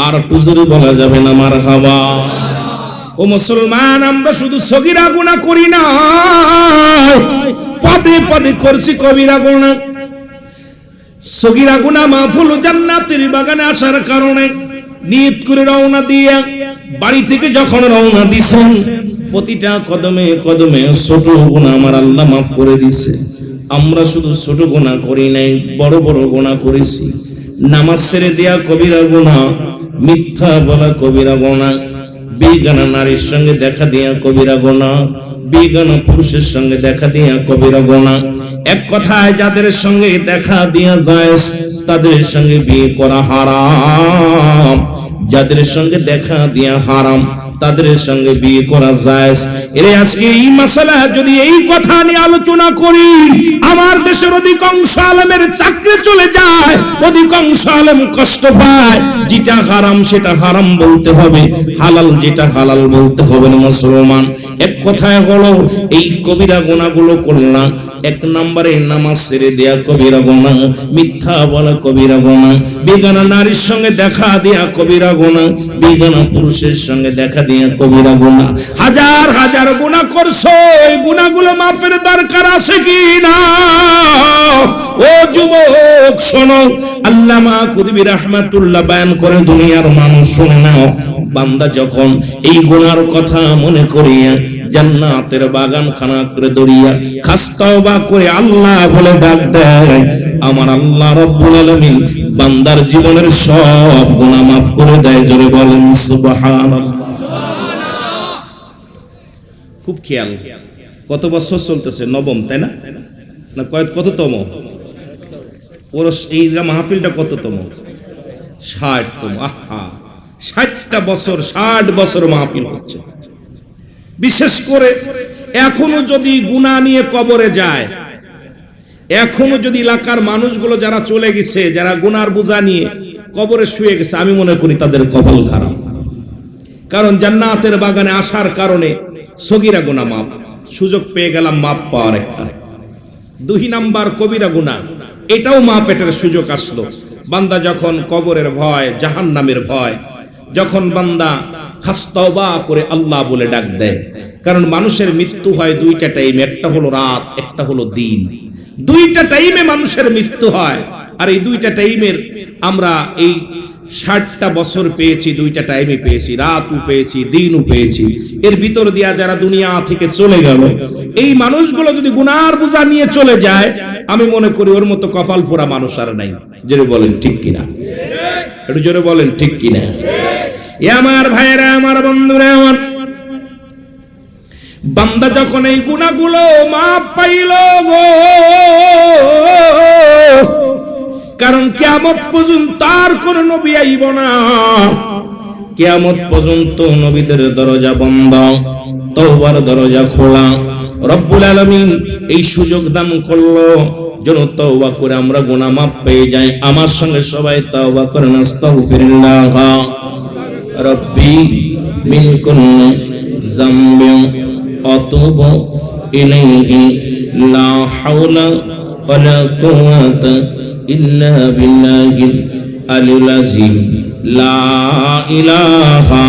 আর একটু জোরে বলা যাবে না মারহাবা? ও মুসলমান, আমরা শুধু সগীরা গুনাহ করি না, পদে পদে করছি কবিরা গুনাহ। সগীরা গুনাহ মাফ হলো জান্নাতের বাগানে আসার কারণে। নিয়ত করে রওনা দিয়া বাড়ি থেকে যখন রওনা দিছেন, প্রতিটা কদমে কদমে ছোট গুনাহ আমার আল্লাহ মাফ করে দিছে। আমরা শুধু ছোট গুনাহ করি নাই, বড় বড় গুনাহ করেছি। নামাজ ছেড়ে দেয়া কবিরা গুনাহ, মিথ্যা বলা কবিরা গুনাহ, বেগানা নারীর সঙ্গে দেখা দেয়া কবিরা গুনাহ, বেগানা পুরুষের সঙ্গে দেখা দেয়া কবিরা গুনাহ। এক কথায় যাদের সঙ্গে দেখা দেয়া যায় তাদের সঙ্গে বিয়ে করা হারাম, যাদের সঙ্গে দেখা দেয়া হারাম তাদের সঙ্গে বিয়ে করা যায়। এর আজকে এই মাসালা যদি এই কথা নিয়ে আলোচনা করি, আমার দেশের অধিকাংশ আলেমের চাকরি চলে যায়, অধিকাংশ আলেম কষ্ট পায়। যেটা হারাম সেটা হারাম বলতে হবে, হালাল যেটা হালাল বলতে হবে না মুসলমান। এক কথায় হলো এই কবিরা গুনাহগুলো করলাম। এক নম্বরে নামাজ ছেড়ে দেয়া কবিরা গুনাহ, মিথ্যা বলা কবিরা গুনাহ, বেগানা নারীর সঙ্গে দেখা দেয়া কবিরা গুনাহ, বেগানা পুরুষের সঙ্গে দেখা দেয়া কবিরা গুনাহ। হাজার হাজার গুনাহ করছো, এই গুনাহগুলো মাফের দরকার আছে কি না? ও যুবক শোনো, আল্লামা কুতুবী রাহমাতুল্লাহ বয়ান করে দুনিয়ার মানুষ শুনে নাও। বান্দা যখন এই গুনাহর কথা মনে করিয়া জান্নাতের বাগান খানা করে দড়িয়া খাস তওবা করে আল্লাহ বলে ডাক দেয়, আমার আল্লাহ রাব্বুল আলামিন বান্দার জীবনের সব গুনাহ মাফ করে দেয়। জোরে বলেন সুবহানাল্লাহ। খুব খেয়াল, কত বছর চলতেছে? নবম, তাই না? না কততম? ওর এই মাহফিলটা কততম? 60তম। আহা, 60টা বছর, 60 বছর মাহফিল হচ্ছে। বিশেষ করে এখনো যদি গুনাহ নিয়ে কবরে যায়, এখনো যদি এলাকার মানুষগুলো যারা চলে গেছে, যারা গুনার বোঝা নিয়ে কবরে শুয়ে গেছে, আমি মনে করি তাদের কপাল খারাপ। কারণ জান্নাতের বাগানে আসার কারণে সগীরা গুনাহ মাপ, সুযোগ পেয়ে গেলাম মাপ পাওয়ার একটা। 2 নাম্বার কবিরা গুনাহ, এটাও মাপ, এটার সুযোগ আসলো। বান্দা যখন কবরের ভয়, জাহান্নামের ভয়, যখন বান্দা খাস তওবা করে আল্লাহ বলে ডাক দেয়। কারণ মানুষের মৃত্যু হয় 2টা টাইমে, একটা হলো রাত, একটা হলো দিন। 2টা টাইমে মানুষের মৃত্যু হয়। আর এই 2টা টাইমের আমরা এই 60টা বছর পেয়েছি, 2টা টাইমে পেয়েছি, রাতও পেয়েছি, দিনও পেয়েছি। এর ভিতর দিয়া যারা দুনিয়া থেকে চলে গেল, এই মানুষগুলো যদি গুনার বোঝা নিয়ে চলে যায়, আমি মনে করি ওর মতো কপাল পোড়া মানুষ আর নাই। জোরে বলেন ঠিক কিনা? একটু জোরে বলেন ঠিক কিনা? আমার ভাইয়েরা, আমার বন্ধুরা, আমার বান্দা যখন এই গুনাহগুলো মাপ পাইল গো, কারণ কিয়ামত পর্যন্ত আর কোন নবী আইব না। কিয়ামত পর্যন্ত নবীদের দরজা বন্ধ, তওবার দরজা খোলা। রব্বুল আলামিন এই সুযোগ দান করলো যেন তওবা করে আমরা গুনাহ মাপ পেয়ে যাই। আমার সঙ্গে সবাই তওবা করেন, আস্তাগফিরুল্লাহ রব্বি মিন কুল্লি যামবিন আতুবু ইলাইহি লা হাওলা ওয়ালা কুওয়াতা ইল্লা বিল্লাহিল আলিয়্যিল আযীম। লা ইলাহা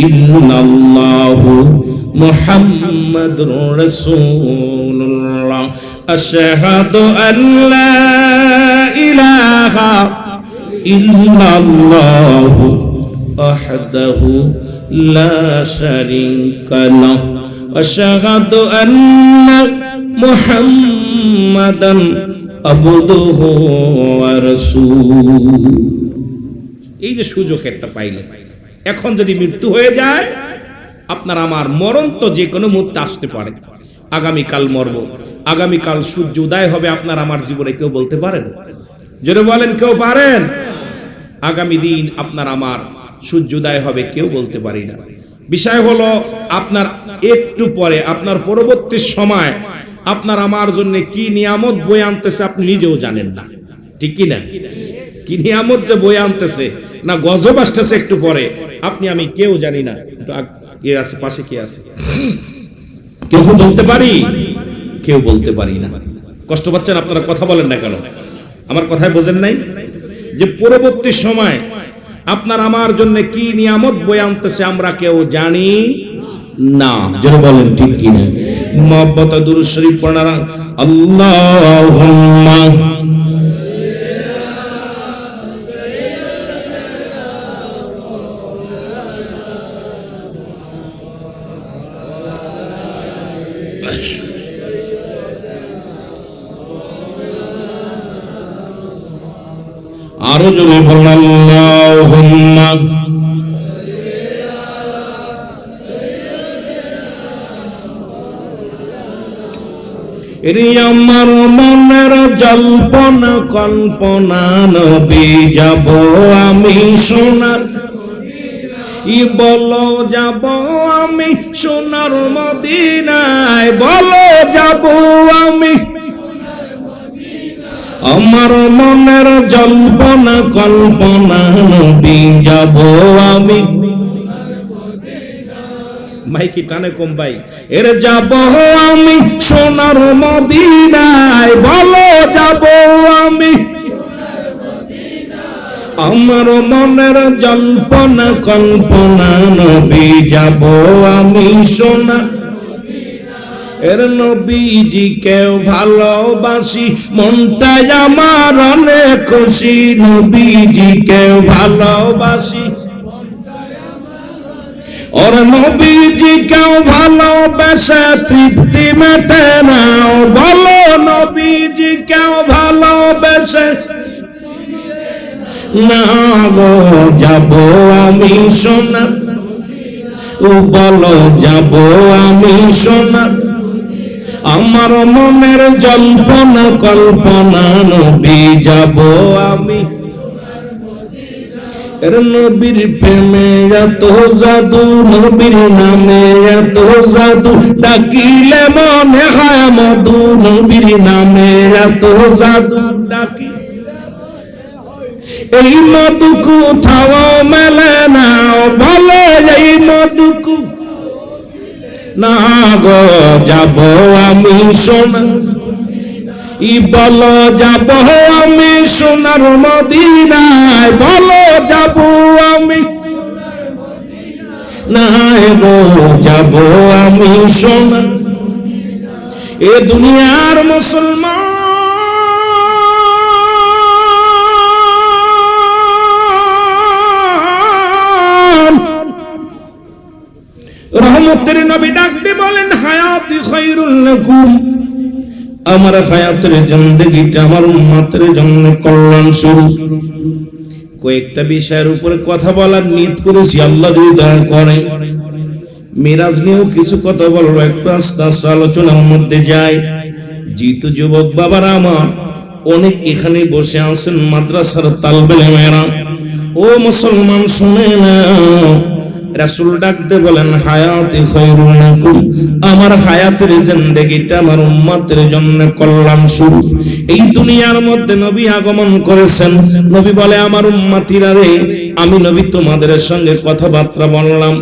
ইল্লাল্লাহু মুহাম্মাদুর রাসূলুল্লাহ। আশহাদু আল্লা ইলাহা ইল্লাল্লাহু ওয়াহদাহু লা শারীকা লাহু আশহাদু আন্না মুহাম্মাদান আবদুহু ওয়া রাসূলুহু। এই যে সুযোগ একটা পাইলেন, এখন যদি মৃত্যু হয়ে যায়, আপনার আমার মরণ তো যে কোনো মুহূর্তে আসতে পারে। আগামীকাল মরব, আগামীকাল সূর্য উদয় হবে আপনার আমার জীবনে, কেউ বলতে পারেন? জোরে বলেন, কেউ পারেন? আগামী দিন আপনার আমার সূর্যোদয় হবে, কেউ বলতে পারি না। বিষয় হলো আপনার একটু পরে, আপনার পরবর্তী সময় আপনার আমার জন্য কি নিয়ামত বয়ে আনতেছে আপনি নিজেও জানেন না, ঠিক কি না? কি নিয়ামত যে বয়ে আনতেছে, না গজব আসতেছে একটু পরে, আপনি আমি কেউ জানি না। কে আছে পাশে? কে আছে? কেউ বলতে পারি? কেউ বলতে পারি না। কষ্ট পাচ্ছেন আপনারা? কথা বলেন না কেন? আমার কথায় বোঝেন নাই যে পরবর্তী সময় আপনার আমার জন্য কি নিয়ামত বয়ে আনতেছে আমরা কেউ জানি না। যেন বলেন ঠিক কিনা? মহব্বত দুরূদ শরীফ পড়ারা আল্লাহুম্মা আরো জোরে বলেন আল্লাহুম্মা এরে আমার মনের জল্পনা কল্পনা নবী যাব আমি সোনার বলো যাব আমি সোনার মদিনায়, বলো যাব আমি আমার মনের জল্পনা কল্পনা নবী যাব আমি। ভাই কি টানে কম ভাই? এর যাব আমি সোনার মদিনায়, বলো যাব আমি আমার মনের জল্পনা কল্পনা নবী যাব আমি সোনা। এর নবীজিকে ভালোবাসি মনটাই আমার অনেক খুশি, নবীজিকে ভালোবাসি ওর নবীজিকে ভালোবেসে তৃপ্তি মেটে না, বলো নবীজিকে ভালোবেসে না গো যাব আমি সোনা, বলো যাব আমি সোনা আমার মনের জল্পনা কল্পনা নবী যাব আমি। এর নবীর প্রেমে এত জাদু, নবীর নামে এত জাদু, ডাকিলে মনে হয় মধু, নবীর নামে এত জাদু ডাকি এই মধু কোথাও মেলে না, বলে এই মধু না গো যাব আমি সোনা বলো যাব আমি সোনার মদিনায়, বলো যাব আমি না গো যাব আমি সোনা। এ দুনিয়ার মুসলমান রহমতের নবী ডাক দিয়ে বলেন হায়াতি খায়রুল লাকুম, আমার হায়াতের জিন্দেগিটা আমার উম্মতের জন্য কল্যাণ স্বরূপ। কয়েকটা বিষয়ের উপরে কথা বলার নিয়ত করেছি, আল্লাহ যদি দয়া করে মিরাজ নিয়েও কিছু কথা বলবো, একটু আস্তে আস্তে আলোচনার মধ্যে যাই। যেহেতু যুবক বাবারা আমার অনেক এখানে বসে আছেন মাদ্রাসার তালবে ইলমেরা, ও মুসলমান শুনে না, রাসূল ডাকতে বলেন হায়াতি খায়রুল লাকুম, আমার হায়াতের জিন্দেগিটা আমার উম্মতের জন্য কল্যাণ স্বরূপ। এই দুনিয়ার মধ্যে নবী আগমন করেছেন, নবী বলে আমার উম্মতিরা রে, আমি নবী তোমাদের সঙ্গে কথাবার্তা বললাম,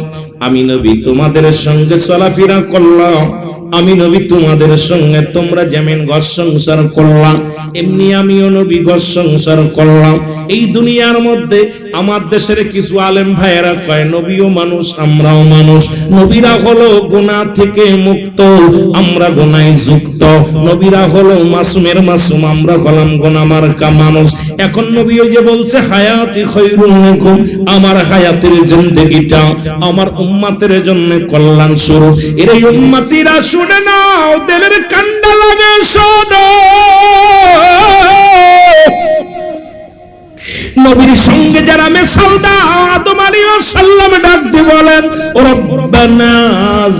আমি নবী তোমাদের সঙ্গে চলাফেরা করলাম, আমি নবী তোমাদের সঙ্গে তোমরা যেমন ঘর সংসার করলাম এমনি আমিও নবী ঘর সংসার করলাম। এই দুনিয়ার মধ্যে আমার দেশের কিছু আলেম ভাইয়েরা কয় নবীও মানুষ আমরাও মানুষ, নবীরা হলো গুনাহ থেকে মুক্ত আমরা গুনাহে যুক্ত, নবীরা হলো মাসুমের মাসুম আমরা হলাম গুনাহ মার্কা মানুষ। এখন নবী ওই যে বলছে হায়াতি খায়রুল লাকুম, আমার হায়াতের জিন্দেগিটা আমার উম্মতের জন্য কল্যাণ স্বরূপ। এর এই উম্মতিরা শুনে নাও, দিলের কান্ডা লাগে শোনো, নবীর সঙ্গে যারা মিসাল দাও আদম আলাইহিস সালাম ডাক দিয়ে বলেন রব্বানা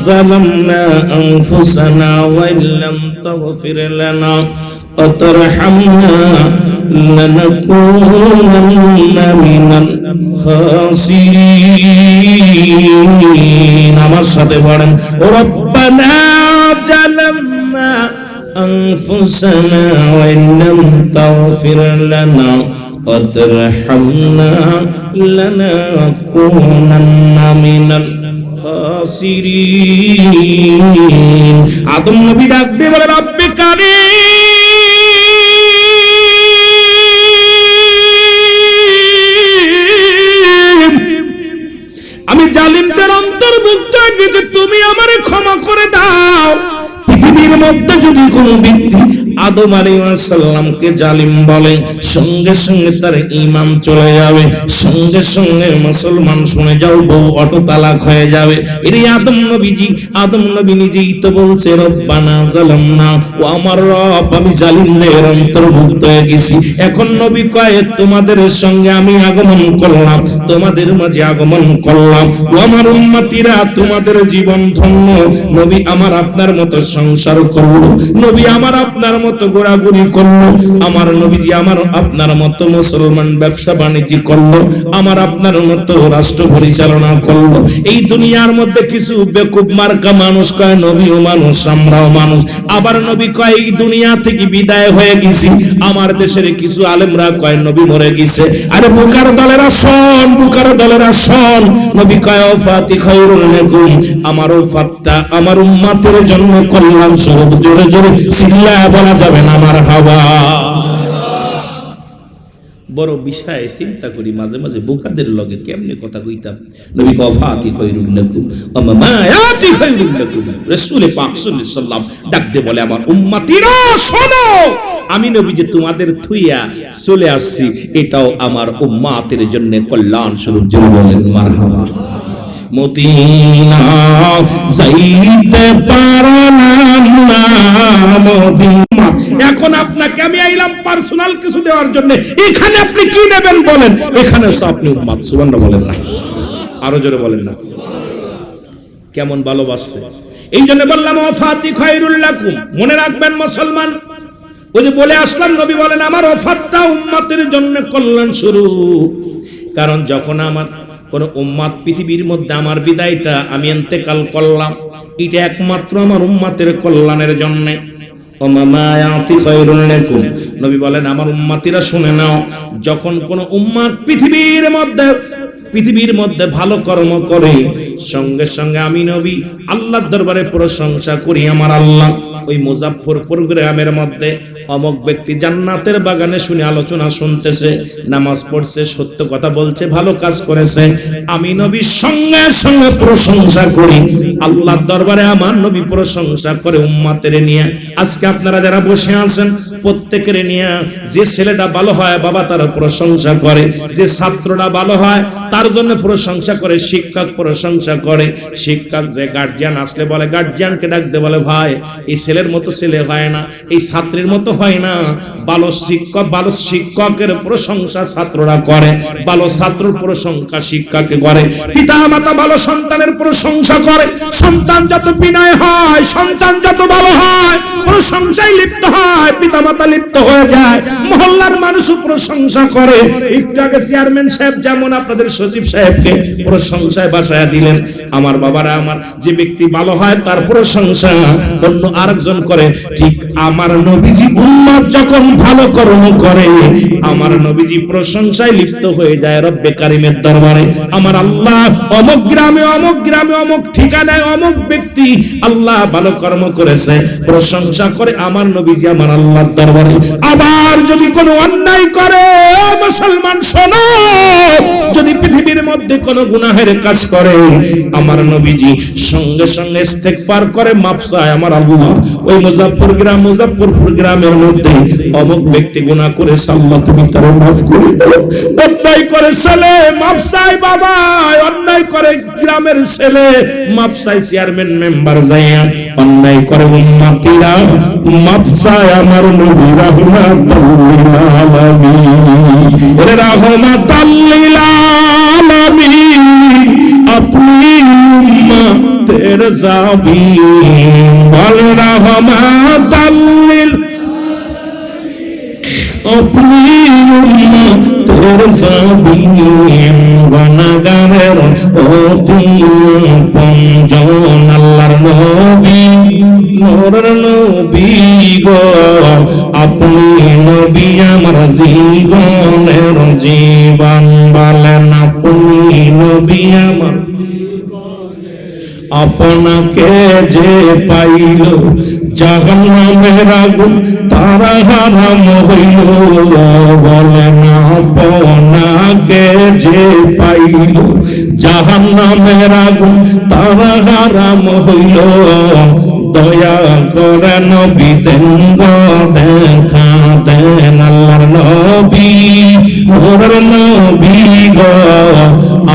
যালামনা আনফুসানা ওয়া ইল্লাম তাগফির লানা ওয়া তারহামনা লানাকুনান্না মিনাল খাসিরিন। আমার সাথে পড়েন রব্বানা যালামনা আনফুসানা ওয়া ইল্লাম তাগফির লানা وترحمنا لنكونن من الخاسرين। আদম নবী ডাক দিয়ে বলে রব্বে কারীম গেছে, তুমি আমারে ক্ষমা করে দাও। পৃথিবীর মধ্যে যদি কোনো ব্যক্তি আদম আলাইহিস সালামকে জালিম বলে, সঙ্গে সঙ্গে তার ঈমান চলে যাবে, সঙ্গে সঙ্গে মুসলমান শুনে যাও বউ অটো তালাক হয়ে যাবে। এরই আদম নবী নিজেই তো বলছে, রব্বানা যালামনা, ও আমার রব আমি জালিমদের অন্তর্ভুক্ত হয়ে গেছি। এখন নবী কয়, তোমাদের সঙ্গে আমি আগমন করলাম, তোমাদের মাঝে আগমন করলাম, ও আমার উম্মতিরা তোমাদের জীবন ধন্য। নবী আমার আপনার মতো সংসার করলো, নবী আমার আপনার মতো ঘোরাঘুরি করলো, আমার নবীজি আমার আপনার মতো মুসলমান ব্যবসা বাণিজ্য করলো, আমার আপনার মতো রাষ্ট্র পরিচালনা করলো। এই দুনিয়ার মধ্যে কিছু বেকুব মার্কা মানুষ কয় নবীও মানুষ, আমরাও মানুষ। আবার নবী কয় এই দুনিয়া থেকে বিদায় হয়ে গেছি। আমার দেশের কিছু আলেমরা কয় নবী মরে গেছে। আরে বুকার দলেরা শোন, বুকার দলেরা শোন, নবী কয় ওফাতি খায়রুল লাকুম, আমার ওফাতটা আমার উম্মতের জন্য কল্যাণ স্বরূপ। জোরে জোরে চিল্লায়া বলা যাবে না মারহাবা। বড় বিষয় চিন্তা করি মাঝে মাঝে, বোকাদের লগে কেমনে কথা কইতাম। নবী ওফাতি খায়রুল লাকুম ওয়া মামায়াতি খায়রুল লাকুম। রাসূল পাক সাল্লাল্লাহু আলাইহি সাল্লাম ডাক দিয়ে বলে, আমার উম্মতিরা শোনো, আমি নবী যে তোমাদের থুইয়া চলে আসছি, এটাও আমার উম্মতের জন্য কল্যাণ স্বরূপ। জোরে বলেন মারহাবা। মদিনা যাইতে পারলাম না মদিনা। এখন আপনাকে আমি আইলাম পার্সোনাল কিছু দেওয়ার জন্য, এখানে আপনি কি নেবেন বলেন? এখানে আপনি উম্মত, সুবহানাল্লাহ বলেন না, আরো জোরে বলেন না। কেমন ভালোবাসছে, এই জন্য বললাম ওফাতি খায়রুল লাকুম। মনে রাখবেন মুসলমান, ওই যে বলে আসলাম, নবী বলেন আমার ওফাতটা উম্মতের জন্য কল্যাণ স্বরূপ। কারণ যখন আমার কোন উম্মত পৃথিবীর মধ্যে, আমার বিদায়টা আমি ইন্তেকাল করলাম, এটা একমাত্র আমার উম্মতের কল্যাণের জন্য। নবী বলেন আমার উম্মতিরা শুনে নাও, যখন কোন উম্মত পৃথিবীর মধ্যে ভালো কর্ম করে, সঙ্গে সঙ্গে আমি নবী আল্লাহর দরবারে প্রশংসা করি। আমার আল্লাহ ওই মুজাফফরপুর গ্রামের মধ্যে অমুক ব্যক্তি জান্নাতের বাগানে শুনে আলোচনা শুনতেছে, নামাজ পড়ছে, সত্য কথা বলছে, ভালো কাজ করেছে, আমি নবী সঙ্গে সঙ্গে প্রশংসা করি। আল্লাহর দরবারে আমার নবী প্রশংসা করে উম্মতের নিয়ে। আজকে আপনারা যারা বসে আছেন প্রত্যেকের নিয়ে, যে ছেলেটা ভালো হয় বাবা তার প্রশংসা করে, যে ছাত্রটা ভালো হয় তার জন্য প্রশংসা করে, শিক্ষক প্রশংসা করে, শিক্ষক যে গার্জিয়ান আসলে বলে, গার্জিয়ানকে ডাকতে বলে, ভাই এই ছেলের মতো ছেলে হয় না, এই ছাত্রের মতো হয় না। ভালো শিক্ষকের প্রশংসা ছাত্ররা করে, ভালো ছাত্রের প্রশংসা শিক্ষককে করে, পিতা মাতা ভালো সন্তানের প্রশংসা করে। সন্তান যত বিনয় হয়, সন্তান যত ভালো হয়, প্রশংসায় লিপ্ত হয়, পিতা মাতা লিপ্ত হয়ে যায়, মহল্লার মানুষও প্রশংসা করে। একটু আগে চেয়ারম্যান সাহেব যেমন আপনাদের সচিব সাহেবকে প্রশংসায় বাসায় দিলেন, আমার বাবারা, আমার যে ব্যক্তি ভালো হয় তার প্রশংসা অন্য আরেকজন করে। ঠিক আমার নবীজি উম্মত যখন ভালো কর্ম করে, আমার নবীজি প্রশংসায় লিপ্ত হয়ে যায় রব্বে কারিমের দরবারে। আমার আল্লাহ অমুক গ্রামে অমুক ঠিকানায় অমুক ব্যক্তি আল্লাহ ভালো কর্ম করেছে, প্রশংসা করে আমার নবীজি আমার আল্লাহর দরবারে। আবার যদি কোনো অন্যায় করে, মুসলমান শোনো, যদি পৃথিবীর মধ্যে কোনো গুনাহের কাজ করে, আমার নবীজি সঙ্গে সঙ্গে ইস্তেগফার করে, মাফ চায় আমার আল্লাহ। ওই মুজাফফরপুর গ্রামের মধ্যে অমুক ব্যক্তি গুনাহ করেছে, আল্লাহ তুমি তার মাফ করে দাও। অন্যায় করে ছেলে মাফ চায় বাবা, অন্যায় করে গ্রামের ছেলে মাফ চায় চেয়ারম্যান মেম্বার যাইয়া, অন্যায় করে উম্মতিরা মাফ চায় আমার নবী রাহমাতুল আলামিন। ওরে রাহমাতুল আলামিন, আপনি উম্মতের জাবিন, বল রাহমাতুল, আপনি উম্মতের জাবিন, গুনাহগারের অতি পঞ্জন, আল্লাহর নবী নূরের নবী গো, আপনি নবী আমার জীবনের জীবন, বলেন আপনি নবী আমার আপনাকে যে পাইল জাহান্নামের আগুন তারা হারাম হইল। বলেন আপনাকে যে পাইল জাহান্নামের আগুন তারা হারাম হইল। দয়া করে নবী দেন গো দেখা দেন আল্লাহর নবী মোর নবী গো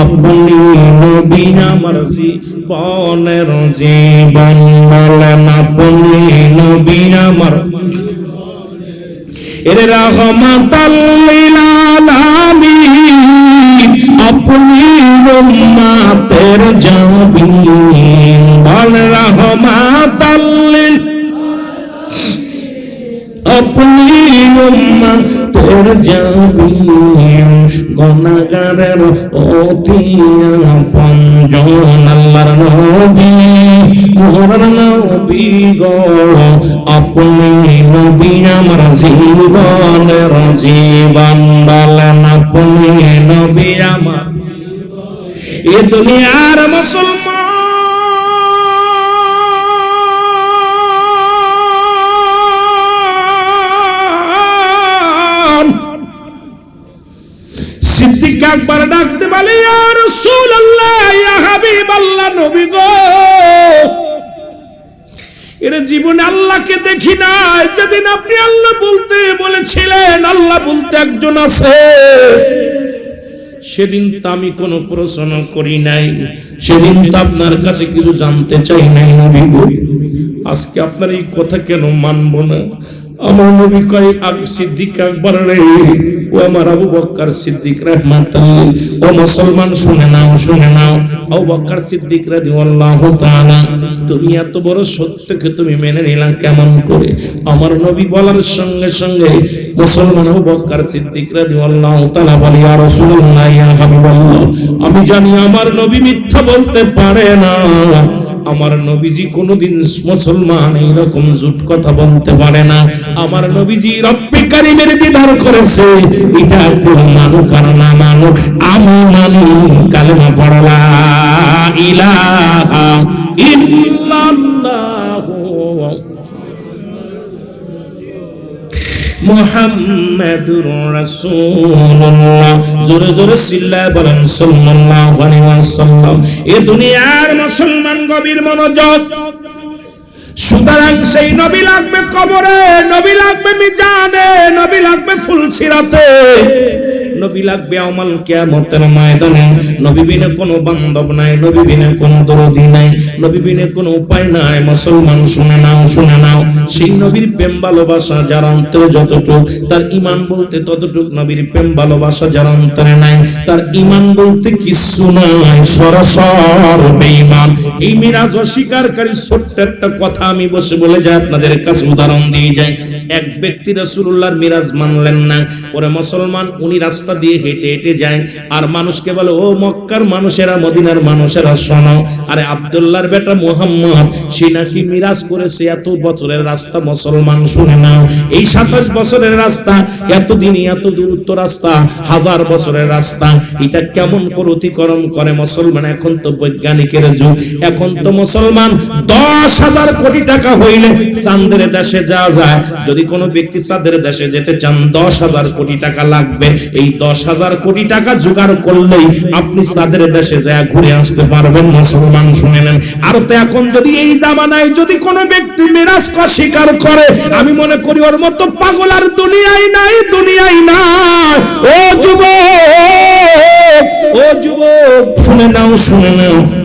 আপনি নবী আমার জীবনের জীবন। বলেন আপনি নবী আমার এরে রহমাতাল লিল আলামিন আপনি উম্মতের জাবিন। বল রহমাতাল লিল আপনি উম্মতের জাবিন গুনাহগারের অতি আপনজন আল্লাহর নবী মোর নবী গো আপনি নবী আমার জীবনের জীবন। বলেন আপনি নবী আমার এ দুনিয়ার মুসলমান সিদ্দিক আকবর ডাকতে বলে ইয়া রাসূলুল্লাহ ইয়া হাবিবাল্লাহ নবী গো এর জীবনে আল্লাহকে দেখি নাই। যেদিন আপনি আল্লাহ বলতে বলেছিলেন আল্লাহ বলতে একজন আছে সেদিন তো আমি কোনো প্রশ্ন করি নাই, সেদিন তো আপনার কাছে কিছু জানতে চাই নাই নবী গো। আজকে আপনার এই কথা কেন মানব না? আমার নবী কয় সিদ্দিক আকবর রে ও আমার আবু বকর সিদ্দিক রাহমাতুল্লাহ ও মুসলমান শুনে নাও আবু বকর সিদ্দিক রাদিয়াল্লাহু তাআলা তুমি এত বড় সত্যকে তুমি মেনে নিলা কেমন করে? আমার নবী বলার সঙ্গে সঙ্গে মুসলমান আবু বকর সিদ্দিক রাদিয়াল্লাহু তাআলা বলে ইয়া রাসূলুল্লাহ ইয়া হাবিবাল্লাহ আমি জানি আমার নবী মিথ্যা বলতে পারে না। আমার নবীজি কোনদিন মুসলমান এইরকম জুট কথা বলতে পারে না। আমার নবীজি রব্বে কারীমের দিদার করেছে, এটা কোন মানুষ আর না মানুষ আমি মানি কালেমা পড়া লা ইলাহা ইল্লাল্লাহ মুহাম্মাদুর রাসূলুল্লাহ। জোরে জোরে চিল্লায় বলেন সাল্লাল্লাহু আলাইহি ওয়াসাল্লাম। এ দুনিয়ার মুসলমান গভীর মনোযোগ। সুতরাং সেই নবী লাগবে কবরে, নবী লাগবে মিজানে, নবী লাগবে ফুলসিরাতে, নবী লাগবে আমাল কিয়ামতের ময়দানে। নবী বিনে কোনো বান্ধব নাই, নবী বিনে কোনো দরদি নাই, নবী বিনে কোনো উপায় নাই। মুসলমান শুনে নাও সেই নবীর প্রেম ভালোবাসা যার অন্তরে যতটুক তার ঈমান বলতে ততটুক। নবীর প্রেম ভালোবাসা যার অন্তরে নাই তার ঈমান বলতে কিছু নাই, সরাসর বেঈমান। এই মিরাজ অস্বীকারী ছোট্ট একটা কথা আমি বসে বলে যাই আপনাদের কাছে উদাহরণ দিয়ে যাই। এক ব্যক্তি রাসূলুল্লাহর মিরাজ মানলেন না, ওরে মুসলমান উনি রাস্তা দিয়ে হেঁটে হেঁটে যায় আর মানুষকে বলে ও মক্কার মানুষেরা মদিনার মানুষেরা শোনো, আরে আব্দুল্লাহর বেটা মুহাম্মদ সে নাকি মিরাজ করেছে এত বছরের রাস্তা। মুসলমান শুনে নাও, এই 27 বছরের রাস্তা, এতদিন এত দূরত্ব রাস্তা, 1000 বছরের রাস্তা, এটা কেমন করে অতিক্রম করে মুসলমান? এখন তো বৈজ্ঞানিকের যুগ, এখন তো মুসলমান 10,000 কোটি টাকা হইলে চাঁদের দেশে যাওয়া যায়। যদি কোনো ব্যক্তি চাঁদের দেশে যেতে চান 10,000 কোটি টাকা লাগবে। এই 10,000 কোটি টাকা জোগাড় করলেই আপনি চাঁদের দেশে যায় ঘুরে আসতে পারবেন। মুসলমান শুনে নেন। আর তো এখন যদি এই জামানায় যদি কোনো ব্যক্তি মিরাজ স্বীকার করে, আমি মনে করি ওর মতো পাগল আর দুনিয়ায় নাই। ও যুবক শুনে নাও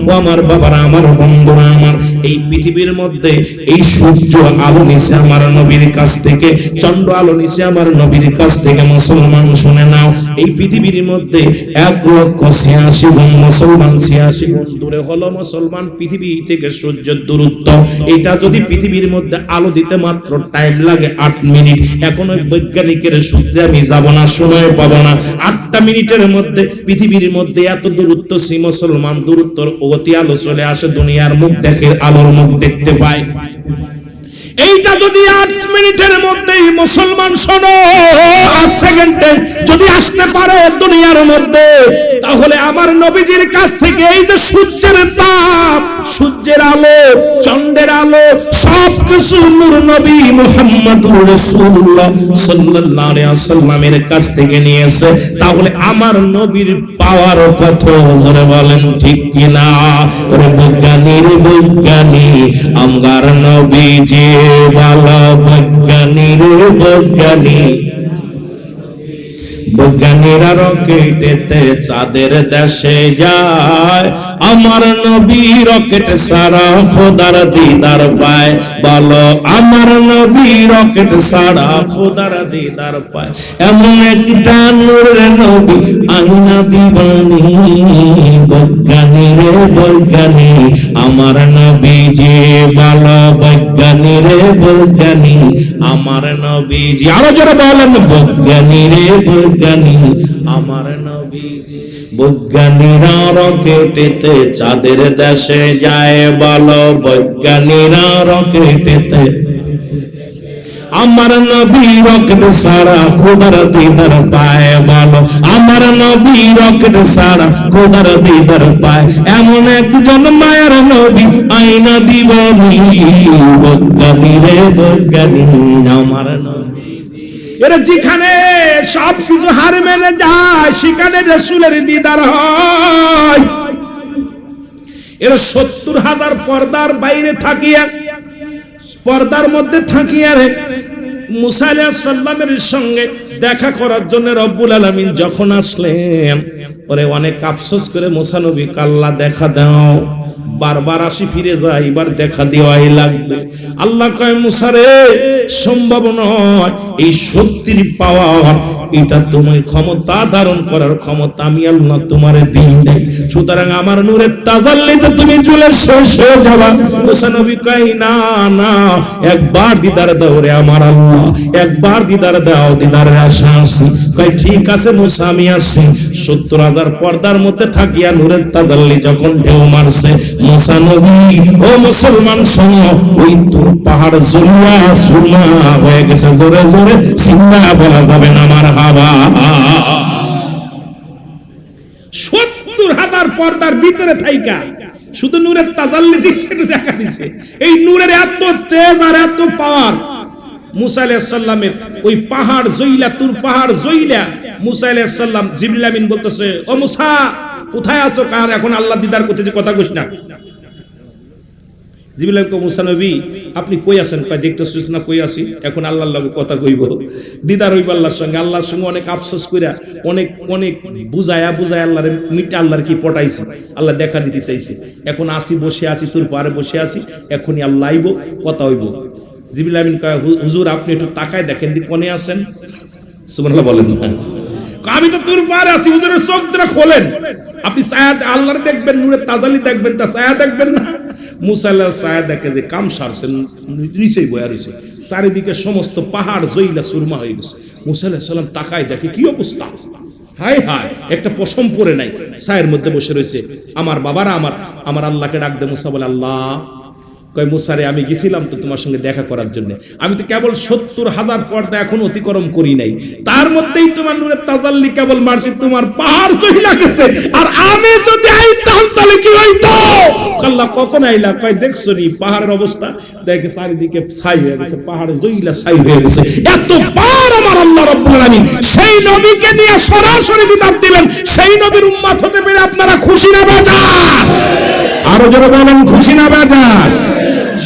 ও আমার বাবারা, আমার বন্ধুরা, আমার এই পৃথিবীর মধ্যে এই সূর্য আলো নিছে আমার নবীর কাছ থেকে, চন্দ্র আলো নিছে আমার নবীর কাছ থেকে। মুসলমান শুনে নাও, এই পৃথিবীর মধ্যে 1,86,000 গুণ মুসলমান 86 গুণ দূরে হলো মুসলমান পৃথিবী থেকে সূর্যের দূরত্ব। এটা যদি পৃথিবীর মধ্যে আলো দিতে মাত্র টাইম লাগে 8 মিনিট। এখন ওই বৈজ্ঞানিকের সূত্রে আমি যাব না, সময় পাবো না। 8টা মিনিটের মধ্যে পৃথিবীর মধ্যে এত দূরত্ব সেই মুসলমান দূরত্বর অতি আলো চলে আসে, দুনিয়ার মুখ দেখে আলোর মুখ দেখতে পায়। এইটা যদি 8 মিনিটের মধ্যেই মুসলমান শোনো, 8 সেকেন্ডে যদি আসতে পারে দুনিয়ার মধ্যে, তাহলে আমার নবীজির কাছ থেকে এই যে সূর্যের তাপ, সূর্যের আলো, চন্দ্রের আলো, সবকিছু নূর নবী মুহাম্মদুর রাসূলুল্লাহ সাল্লাল্লাহু আলাইহি ওয়াসাল্লামের কাছ থেকে নিয়েছে। তাহলে আমার নবীর পাওয়ার কত, জোরে বলেন ঠিক কিনা? ওরে বিজ্ঞানীর বিজ্ঞানী আমার নবীজি, ভালো বিজ্ঞানীর বিজ্ঞানী। বিজ্ঞানীরা রকেটেতে চাঁদের দেশে যায়, আমার নবী রকেট ছাড়া খোদার দিদার পায়। বলো আমার নবী রকেট ছাড়া খোদার দিদার পায়। এমন একটা নূরের নবী আইনা দিবানি, বিজ্ঞানী রে বিজ্ঞানী আমার নবীজি, ভালো বিজ্ঞানী রে বিজ্ঞানী আমার নবীজি। আরো জোরে বলেন বিজ্ঞানী রে বিজ্ঞানী আমার নবীজি। বিজ্ঞানীরা রকেটেতে চাঁদের দেশে যায়, বলো বিজ্ঞানীরা রকেটেতে। আমার নবী রকেট ছাড়া খোদার দিদার পায়, বলো আমার নবী রকেট ছাড়া খোদার দিদার পায়। এমন একজন মায়ের নবী আইনা দিবানি, বিজ্ঞানী রে বিজ্ঞানী আমার নবী। এরা যেখানে সবকিছু হার মেনে যায়, সেখানে রাসূলের দিদার হয়। এরা 70,000 পর্দার বাইরে থাকিয়া, পর্দার মধ্যে থাকিয়া রে মুসা আলাইহিস সালামের সঙ্গে দেখা করার জন্য রব্বুল আলামিন যখন আসলেন, ওরে অনেক আফসোস করে মুসা নবী, আল্লাহ দেখা দাও, বারবার আসি ফিরে যায়, এবার দেখা দেওয়াই লাগবে। আল্লাহ কয় মুসা রে, সম্ভব নয়, এই শক্তির পাওয়ার, এটা তুমি ক্ষমতা ধারণ করার ক্ষমতা আমি আল্লাহ তোমারে দিই নাই, সুতরাং আমার নূরের তাজাল্লিতে তুমি চলে শেষ হয়ে যাবা। মুসা নবী কয় না না, একবার দিদার দাও রে আমার আল্লাহ, একবার দিদার দাও, দিদারের আশা আছে। কয় ঠিক আছে মুসা আমি আসছি। 70,000 পর্দার মধ্যে থাকিয়া নূরের তাজাল্লি যখন ঢেউ মারছে, মুসা নবী ও মুসলমান শোনো, ওই তোর পাহাড় জুলুয়া সুরমা হয়ে গেছে, জোরে জোরে সিংহা বলা যাবে না আমার হাওয়া। 70,000 পর্দার ভিতরে থাইকা শুধু নূরের তাজাল্লি দিচ্ছে, দেখা দিচ্ছে। এই নূরের এত তেজ আর এত পাওয়ার, মুসা আলাইহিস সালামের ওই পাহাড় জইলা, তুর পাহাড় জইলা মুসা আলাইহিস সালাম, জিবরিল আমিন বলতেছে, ও মুসা কোথায় আছো? কার এখন আল্লাহ দিদার করতেছে, কথা কইস না। জিবরিল কো মুসা নবী আপনি কই আছেন? কয় দেখতেছিস না কই আছি, এখন আল্লাহর লগে কথা কইব, দিদার হইব আল্লাহর সঙ্গে। আল্লাহর সঙ্গে অনেক আফসোস কইরা, অনেক অনেক বুঝায়া বুঝায়া আল্লাহর মিটে আল্লাহর কি পটাইছি, আল্লাহ দেখা দিতে চাইছে। এখন আসি, বসে আছি, তোর পারে বসে আছি, এখনই আল্লাহ আইব, কথা হইব। জিবরিল আমিন কয় হুজুর আপনি একটু তাকায় দেখেন দি কোনে আছেন। সুবহানাল্লাহ বলেন না, আমি তো তোর পারে আছি, হুজুরের চোখ দুটো খোলেন, আপনি ছায়া আল্লাহর দেখবেন, নূরের তাজাল্লি দেখবেন, তা ছায়া দেখবেন না। মুসা আল্লাহর ছায়া দেখে যে কাম সারছেন, নিচেই বয়া রয়েছে, চারিদিকে সমস্ত পাহাড় জইলা সুরমা হয়ে গেছে। মুসা আলাইহিস সালাম তাকায় দেখে কি অবস্থা, হায় হায়, একটা পশম পরে নাই, ছায়ের মধ্যে বসে রয়েছে। আমার বাবারা, আমার আল্লাহকে ডাক দে। মুসা বলে আল্লাহ। কয় মুসা রে, আমি গেছিলাম তো তোমার সঙ্গে দেখা করার জন্য, আমি তো কেবল 70,000 পর্দা এখন অতিক্রম করি নাই, তার মধ্যেই তোমার নূরের তাজাল্লি কেবল মারছি, তোমার পাহাড় সহিলা গেছে, আর আমি যদি আইতাম তাহলে কি হইতো? আল্লাহ কখন আইলা? কয় দেখছো নি পাহাড়ের অবস্থা, দেখে চারিদিকে ছাই হয়ে গেছে, পাহাড়ে জইলা ছাই হয়ে গেছে। এত পাহাড় আমার আল্লাহ রাব্বুল আলামিন সেই নবীকে নিয়ে সরাসরি বিদাত দিলেন। সেই নবীর উম্মত হতে পেরে আপনারা খুশি না বেজার? আরো জোরে বলেন খুশি না বেজার?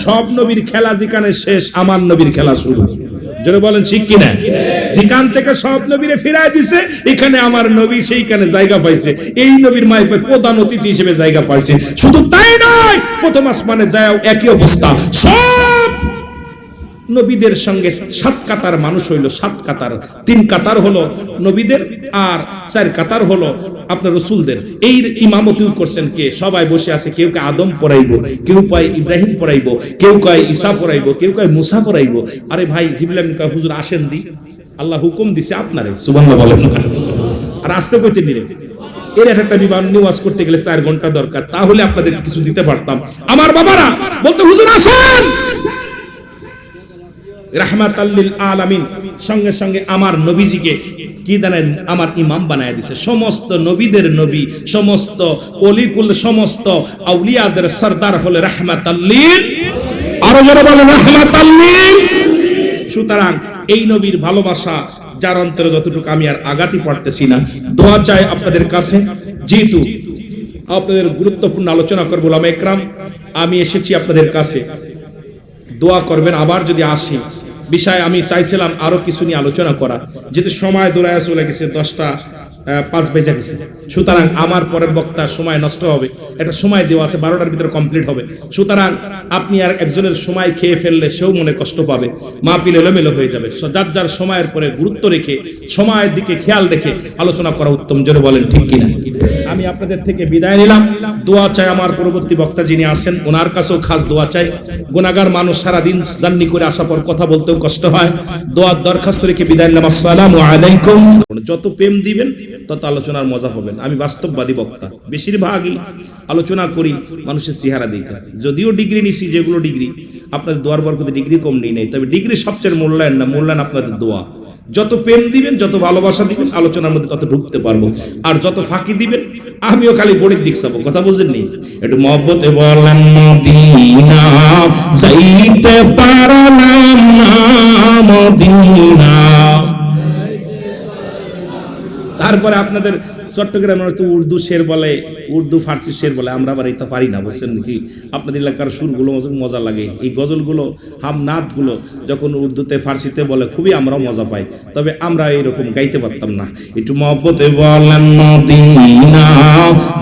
সব নবীর খেলা যেখানে শেষ, আমার নবীর খেলা শুরু। জোরে বলেন ঠিক কিনা? যেখান থেকে সব নবীরে ফিরাই দিছে, এখানে আমার নবী সেইখানে জায়গা পাইছে, এই নবীর মায়ের প্রধান অতিথি হিসেবে জায়গা পাইছে। শুধু তাই নয়, প্রথম আসমানে যায় একই অবস্থা। সব নবীদের সঙ্গে 7 কাতার মানুষ হইল, 7 কাতার, 3 কাতার হলো নবীদের আর 4 কাতার হলো আপনার রাসূলদের। এই ইমামতি করছেন কে? সবাই বসে আছে, কেউ কে আদম পড়াইবো, কেউ কয় ইব্রাহিম পড়াইবো, কেউ কয় ঈসা পড়াইবো, কেউ কয় মুসা পড়াইবো। আরে ভাই, জিবরিল আমিন কয় হুজুর আসেন দি, আল্লাহ হুকুম দিছে আপনারে। সুবহানাল্লাহ বলেন না? আর আসতে কইতে দিলেন, এর একটা বিমান নিওয়াজ করতে গেলে 4 ঘন্টা দরকার, তাহলে আপনাদের কিছু দিতে পারতাম। আমার বাবারা বলতো হুজুর আসেন, রাহমাতাল লিল আলামিন, সঙ্গে সঙ্গে আমার নবীজিকে কি জানেন, আমার ইমাম বানায় দিছে। সমস্ত নবীদের নবী, সমস্ত ওলিকুল, সমস্ত আউলিয়াদের সরদার হলে রাহমাতাল লিল, আরো যারা বলেন রাহমাতাল লিল। সুতরাং এই নবীর ভালোবাসা যার অন্তরে যতটুকু, আমি আর আগাতি পড়তেছি না, দোয়া চাই আপনাদের কাছে। যেহেতু আপনাদের গুরুত্বপূর্ণ আলোচনা করবো ওলামা একরাম, আমি এসেছি আপনাদের কাছে, দোয়া করবেন। আবার যদি আসি বিষয়, আমি চাইছিলাম আরো কিছু নিয়ে আলোচনা করা, যেহেতু সময় দৌড়ায় চলে গেছে, 10:05 বেজে গেছে। সুতরাং আমার পরের বক্তা সময় নষ্ট হবে, একটা সময় দেওয়া আছে, 12টার ভিতরে কমপ্লিট হবে। সুতরাং আপনি আর একজনের সময় খেয়ে ফেললে সেও মনে কষ্ট পাবে, মাহফিল এলোমেলো হয়ে যাবে। যার যার সময়ের পরে গুরুত্ব রেখে, সময়ের দিকে খেয়াল রেখে আলোচনা করা উত্তম। জোরে বলেন ঠিক কিনা? আমি আপনাদের থেকে বিদায় নিলাম। দোয়া চাই আমার পরবর্তী বক্তা যিনি আছেন, ওনার কাছেও খাস দোয়া চাই। গুনাহগার মানুষ, সারাদিন জার্নি করে আসার পর কথা বলতেও কষ্ট হয়। দোয়ার দরখাস্ত রেখে বিদায় নিলাম। আসসালামু আলাইকুম। যত প্রেম দিবেন তত আলোচনার মজা হবেন। আমি বাস্তববাদী বক্তা, বেশিরভাগই আলোচনা করি মানুষের চেহারা দেখে। যদিও ডিগ্রি নিছি, যেগুলো ডিগ্রি আপনাদের দোয়ার বরকতে ডিগ্রি কম নেই, তবে ডিগ্রি সবচেয়ে মূল্যায়ন না, মূল্যায়ন আপনাদের দোয়া। যত প্রেম দিবেন, যত ভালোবাসা দিবেন, আলোচনার মধ্যে তত ঢুকতে পারবো। আর যত ফাঁকি দিবেন, আমিও খালি গড়ির দিক চাবো। কথা বুঝেননি? একটু মহব্বতে বলেন মদিনা যাইতে পারলাম না, মদিনা। তারপরে আপনাদের চট্টগ্রামের তো উর্দু শের বলে, উর্দু ফার্সি শের বলে, আমরা আবার এটা পারি না, বুঝছেন কি? আপনাদের এলাকার সুরগুলো মজা লাগে। এই গজলগুলো, হামনাথগুলো যখন উর্দুতে ফার্সিতে বলে, খুবই আমরাও মজা পাই। তবে আমরা এইরকম গাইতে পারতাম না। একটু মহব্বতে বলেন মদিনা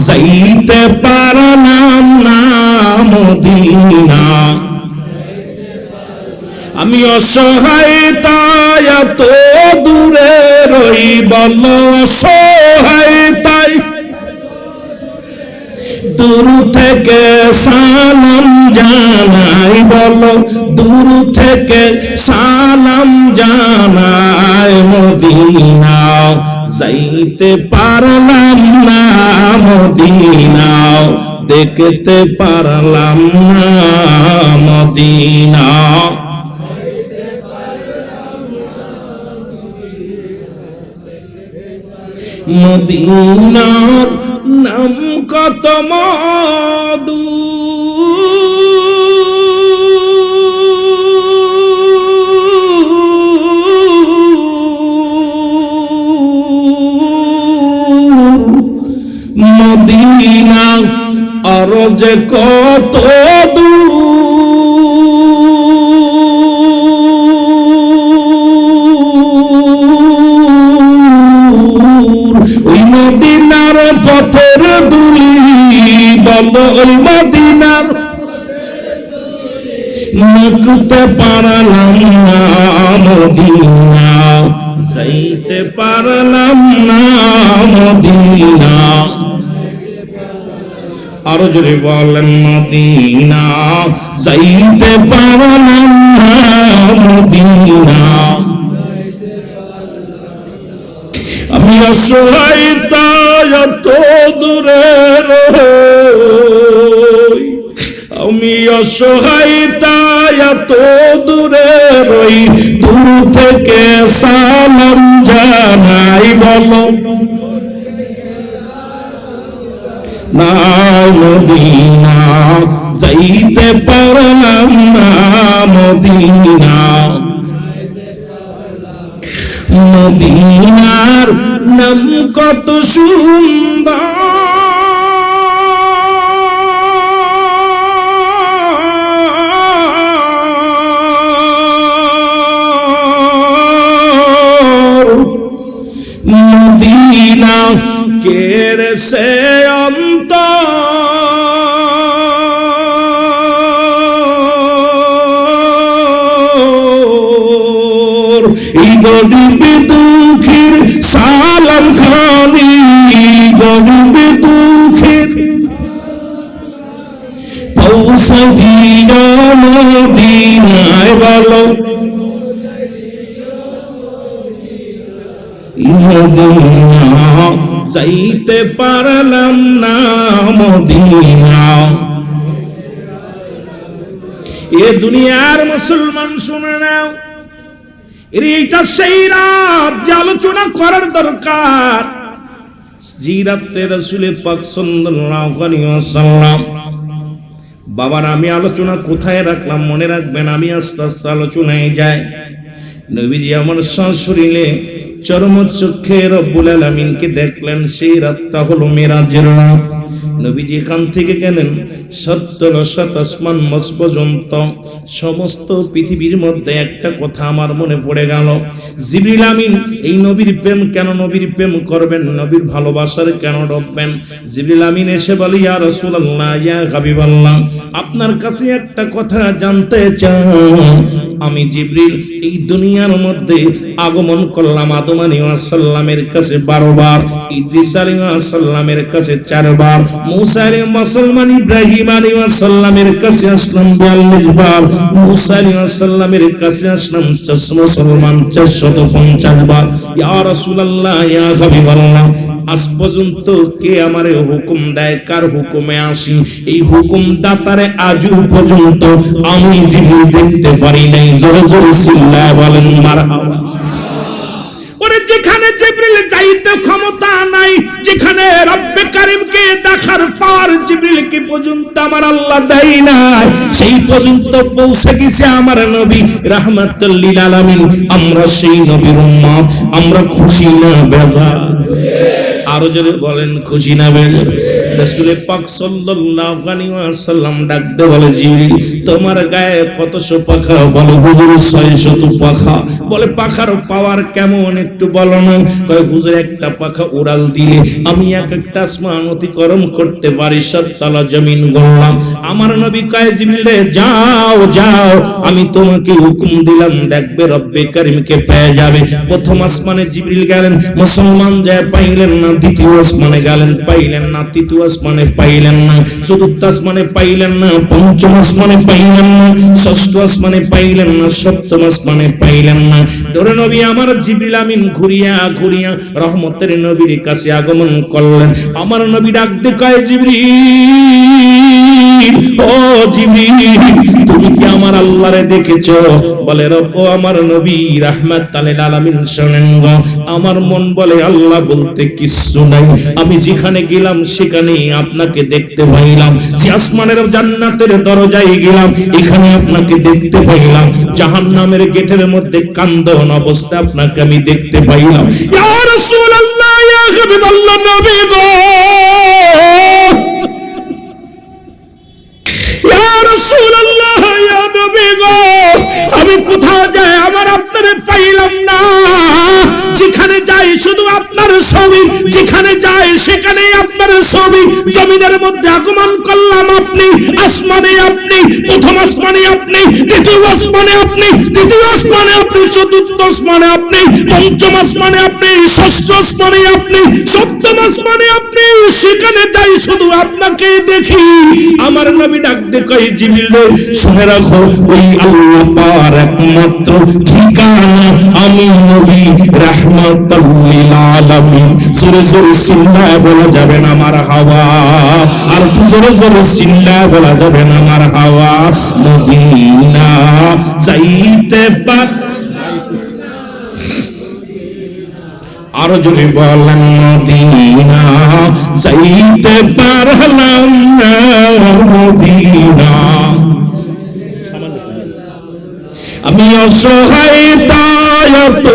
যাইতে পারলাম না, মদিনা। আমি অসহায় তাই এত দূরে রই, বল অসহায় তাই দূর থেকে সালাম জানাই, বলো দূর থেকে সালাম জানাই। মদিনা যাইতে পারলাম না, মদিনা দেখতে পারলাম না, মদিনা। মদিনার নাম কত মধু, মদিনা আর যে কত দূর, ওই মদিনার পথের দুলি, বলো ওই মদিনার মুখতে পারলাম না, মদিনা যাইতে পারলাম না, মদিনা। আরো জোরে বলেন মদিনা যাইতে পারলাম না, মদিনা। আমি অসহায় তাই এত দূরে রই, আমি অসহায় তাই এত দূরে রই, দূর থেকে সালাম জানাই, বলো না, মদিনা যাইতে পারলাম না, মদিনা। মদিনার নাম কত সুন্দর, মদিনা কেড়ে সে অন্তর, এই গরিব দুঃখীর সালাম খানি, গরিব দুঃখীর পৌঁছে দিও মদিনায়, বলো মদিনা যাইতে পারলাম না, মদিনা। এ দুনিয়ার মুসলমান শুনে নাও, এইটা সেই রাত যে আলোচনা করার দরকার। যে রাত্রে রাসূল পাক সাল্লাল্লাহু আলাইহি ওয়াসাল্লাম, বাবার আমি আলোচনা কোথায় রাখলাম মনে রাখবেন, আমি আস্তে আস্তে আলোচনায় যাই। নবীজি আমার শরীরে চরম চক্ষে রব্বুল আলামিনকে দেখলেন। সেই রাতটা হলো মেরাজের রাত। নবীজি এখান থেকে গেলেন ৭০ আসমান মাস পর্যন্ত। সমস্ত পৃথিবীর মধ্যে একটা কথা আমার মনে পড়ে গেল, জিবরিল আমিন এই নবীর প্রেম কেন, নবীর প্রেম করবেন, নবীর ভালোবাসার কেন ডকবেন? জিবরিল আমিন এসে বলে, ইয়া রাসূলুল্লাহ, ইয়া হাবিবাল্লাহ, আপনার কাছে একটা কথা জানতে চাই। আমি জিবরিল এই দুনিয়ার মধ্যে আগমন করলাম আদম আলাইহিস সালামের কাছে 12 বার, ইদ্রিস আলাইহিস সালামের কাছে 4 বার, মুসা আলাইহিস সালাম ইব্রাহিম আলাইহিস সালামের কাছে আসলাম 42 বার, মুসা আলাইহিস সালামের কাছে আসলাম মুসলমান 450 বার। ইয়া রাসূলুল্লাহ, ইয়া হাবিবাল্লাহ, আজ পর্যন্ত কে আমারে হুকুম দেয়, কার হুকুমে আসি? এই হুকুম দাতারে আজও পর্যন্ত আমি জিবরিল দেখতে পারি নাই। জোরে জোরে চিল্লায় বলেন মারহাবা। ওরে যেখানে জিবরিল যাইতে ক্ষমতা নাই, যেখানে রব্বে কারীমকে দেখার পর জিবরিলকে পর্যন্ত আমার আল্লাহ দেয় না, সেই পর্যন্ত পৌঁছে গেছে আমার নবী রাহমাতুল লিল আলামিন। আমরা সেই নবীর উম্মত, আমরা খুশি না বেজার? আরো জোরে বলেন খুশি না বেজার? রাসূল পাক সাল্লাল্লাহু আলাইহি ওয়াসাল্লাম ডাকতে বলে, জিবরিল তোমার গায়ে কতশো পাখা? বলে হুজুর 600 পাখা। বলে পাখার পাওয়ার কেমন একটু বলো না? কয় হুজুর একটা পাখা উড়াল দিলে আমি একটা আসমান অতিক্রম করতে পারি, 7 তলা জমিন গড়লাম। আমার নবী কয়, জিবরিল রে যাও যাও, আমি তোমাকে হুকুম দিলাম, দেখবে রব্বে কারীমকে পেয়ে যাবে। প্রথম আসমানে জিবরিল গেলেন, মুসলমান যায় পাইলেন না। দ্বিতীয় আসমানে গেলেন, পাইলেন না। তৃতীয় আসমানে পাইলেন না। চতুর্থ আসমানে পাইলেন না। পঞ্চম আসমানে পাইলেন না। ষষ্ঠ আসমানে পাইলেন না। সপ্তম আসমানে পাইলেন না। ধরে নবী আমার জিবরিল আমিন ঘুরিয়া ঘুরিয়া রহমতের নবীর কাছে আগমন করলেন। আমার নবী ডাকতে কয়, জিবরিল, ও জিবরিল, তুমি কি আমার আল্লাহরে দেখেছো? বলে রব, ও আমার নবী রাহমাতুল লিল আলামিন, শুনেন গো, আমার মন বলে আল্লাহ বলতে কিছু নাই। আমি যেখানে গেলাম সেখানে আপনাকে দেখতে পাইলাম। যে আসমানের জান্নাতের দরজায় গেলাম, এখানে আপনাকে দেখতে পাইলাম। জাহান্নামের গেটের মধ্যে কান্দন অবস্থায় আপনাকে আমি দেখতে পাইলাম। ইয়া রাসূলুল্লাহ, ইয়া হাবিবাল্লাহ, নবী গো, ইয়া রাসূলুল্লাহ, ইয়া নবী গো, আমি কোথাও যাই আমার আপনারে পাইলাম না। যেখানে যাই শুধু আপনার ছবি, যেখানে যাই সেখানে আপনার ছবি। জমিনের মধ্যে আগমন করলাম আপনি, আসমানে আপনি, প্রথম আসমানে আপনি, দ্বিতীয় আসমানে আপনি, তৃতীয় আসমানে আপনি, চতুর্থ আসমানে আপনি, পঞ্চম আসমানে আপনি, ষষ্ঠ আসমানে আপনি, সপ্তম আসমানে আপনি। সেখানে যাই শুধু আপনাকে দেখি। আমার নবী ডাকতে কয়, জিবরিল শুনে রাখো, ওই আল্লাহ পাওয়ার একমাত্র ঠিকানা আমি নবী রাহমাতুল লিল আলামিন। জোরে জোরে চিল্লায় বলা যাবে না মারহাবা? আর জোরে জোরে চিল্লায় বলা যাবে না মারহাবা? মদিনা যাইতে পার, আরো জোরে বলেন, মদিনা যাইতে পারলাম না, মদিনা। আমি অসহায় তাই এত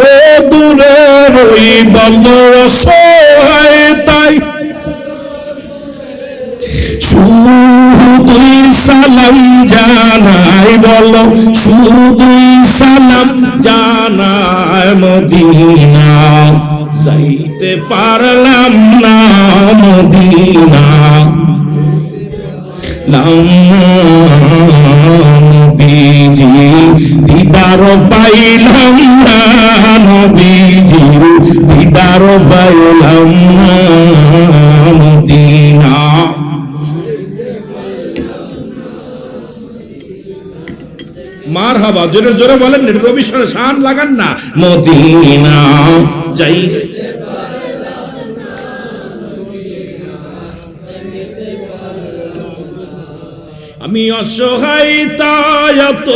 দূরে রই, বলো অসহায় তাই শুধুই সালাম জানাই, বলো শুধুই সালাম জানাই, মদিনা যাইতে পারলাম না, মদিনা। নবীজি দিদার পাইলাম না, নবীজি দিদার পাইলাম না, মদিনা। মারহাবা, জোরে জোরে বলেন, রবি শান লাগান না। মদিনা যাই, আমি অসহায় তাই এত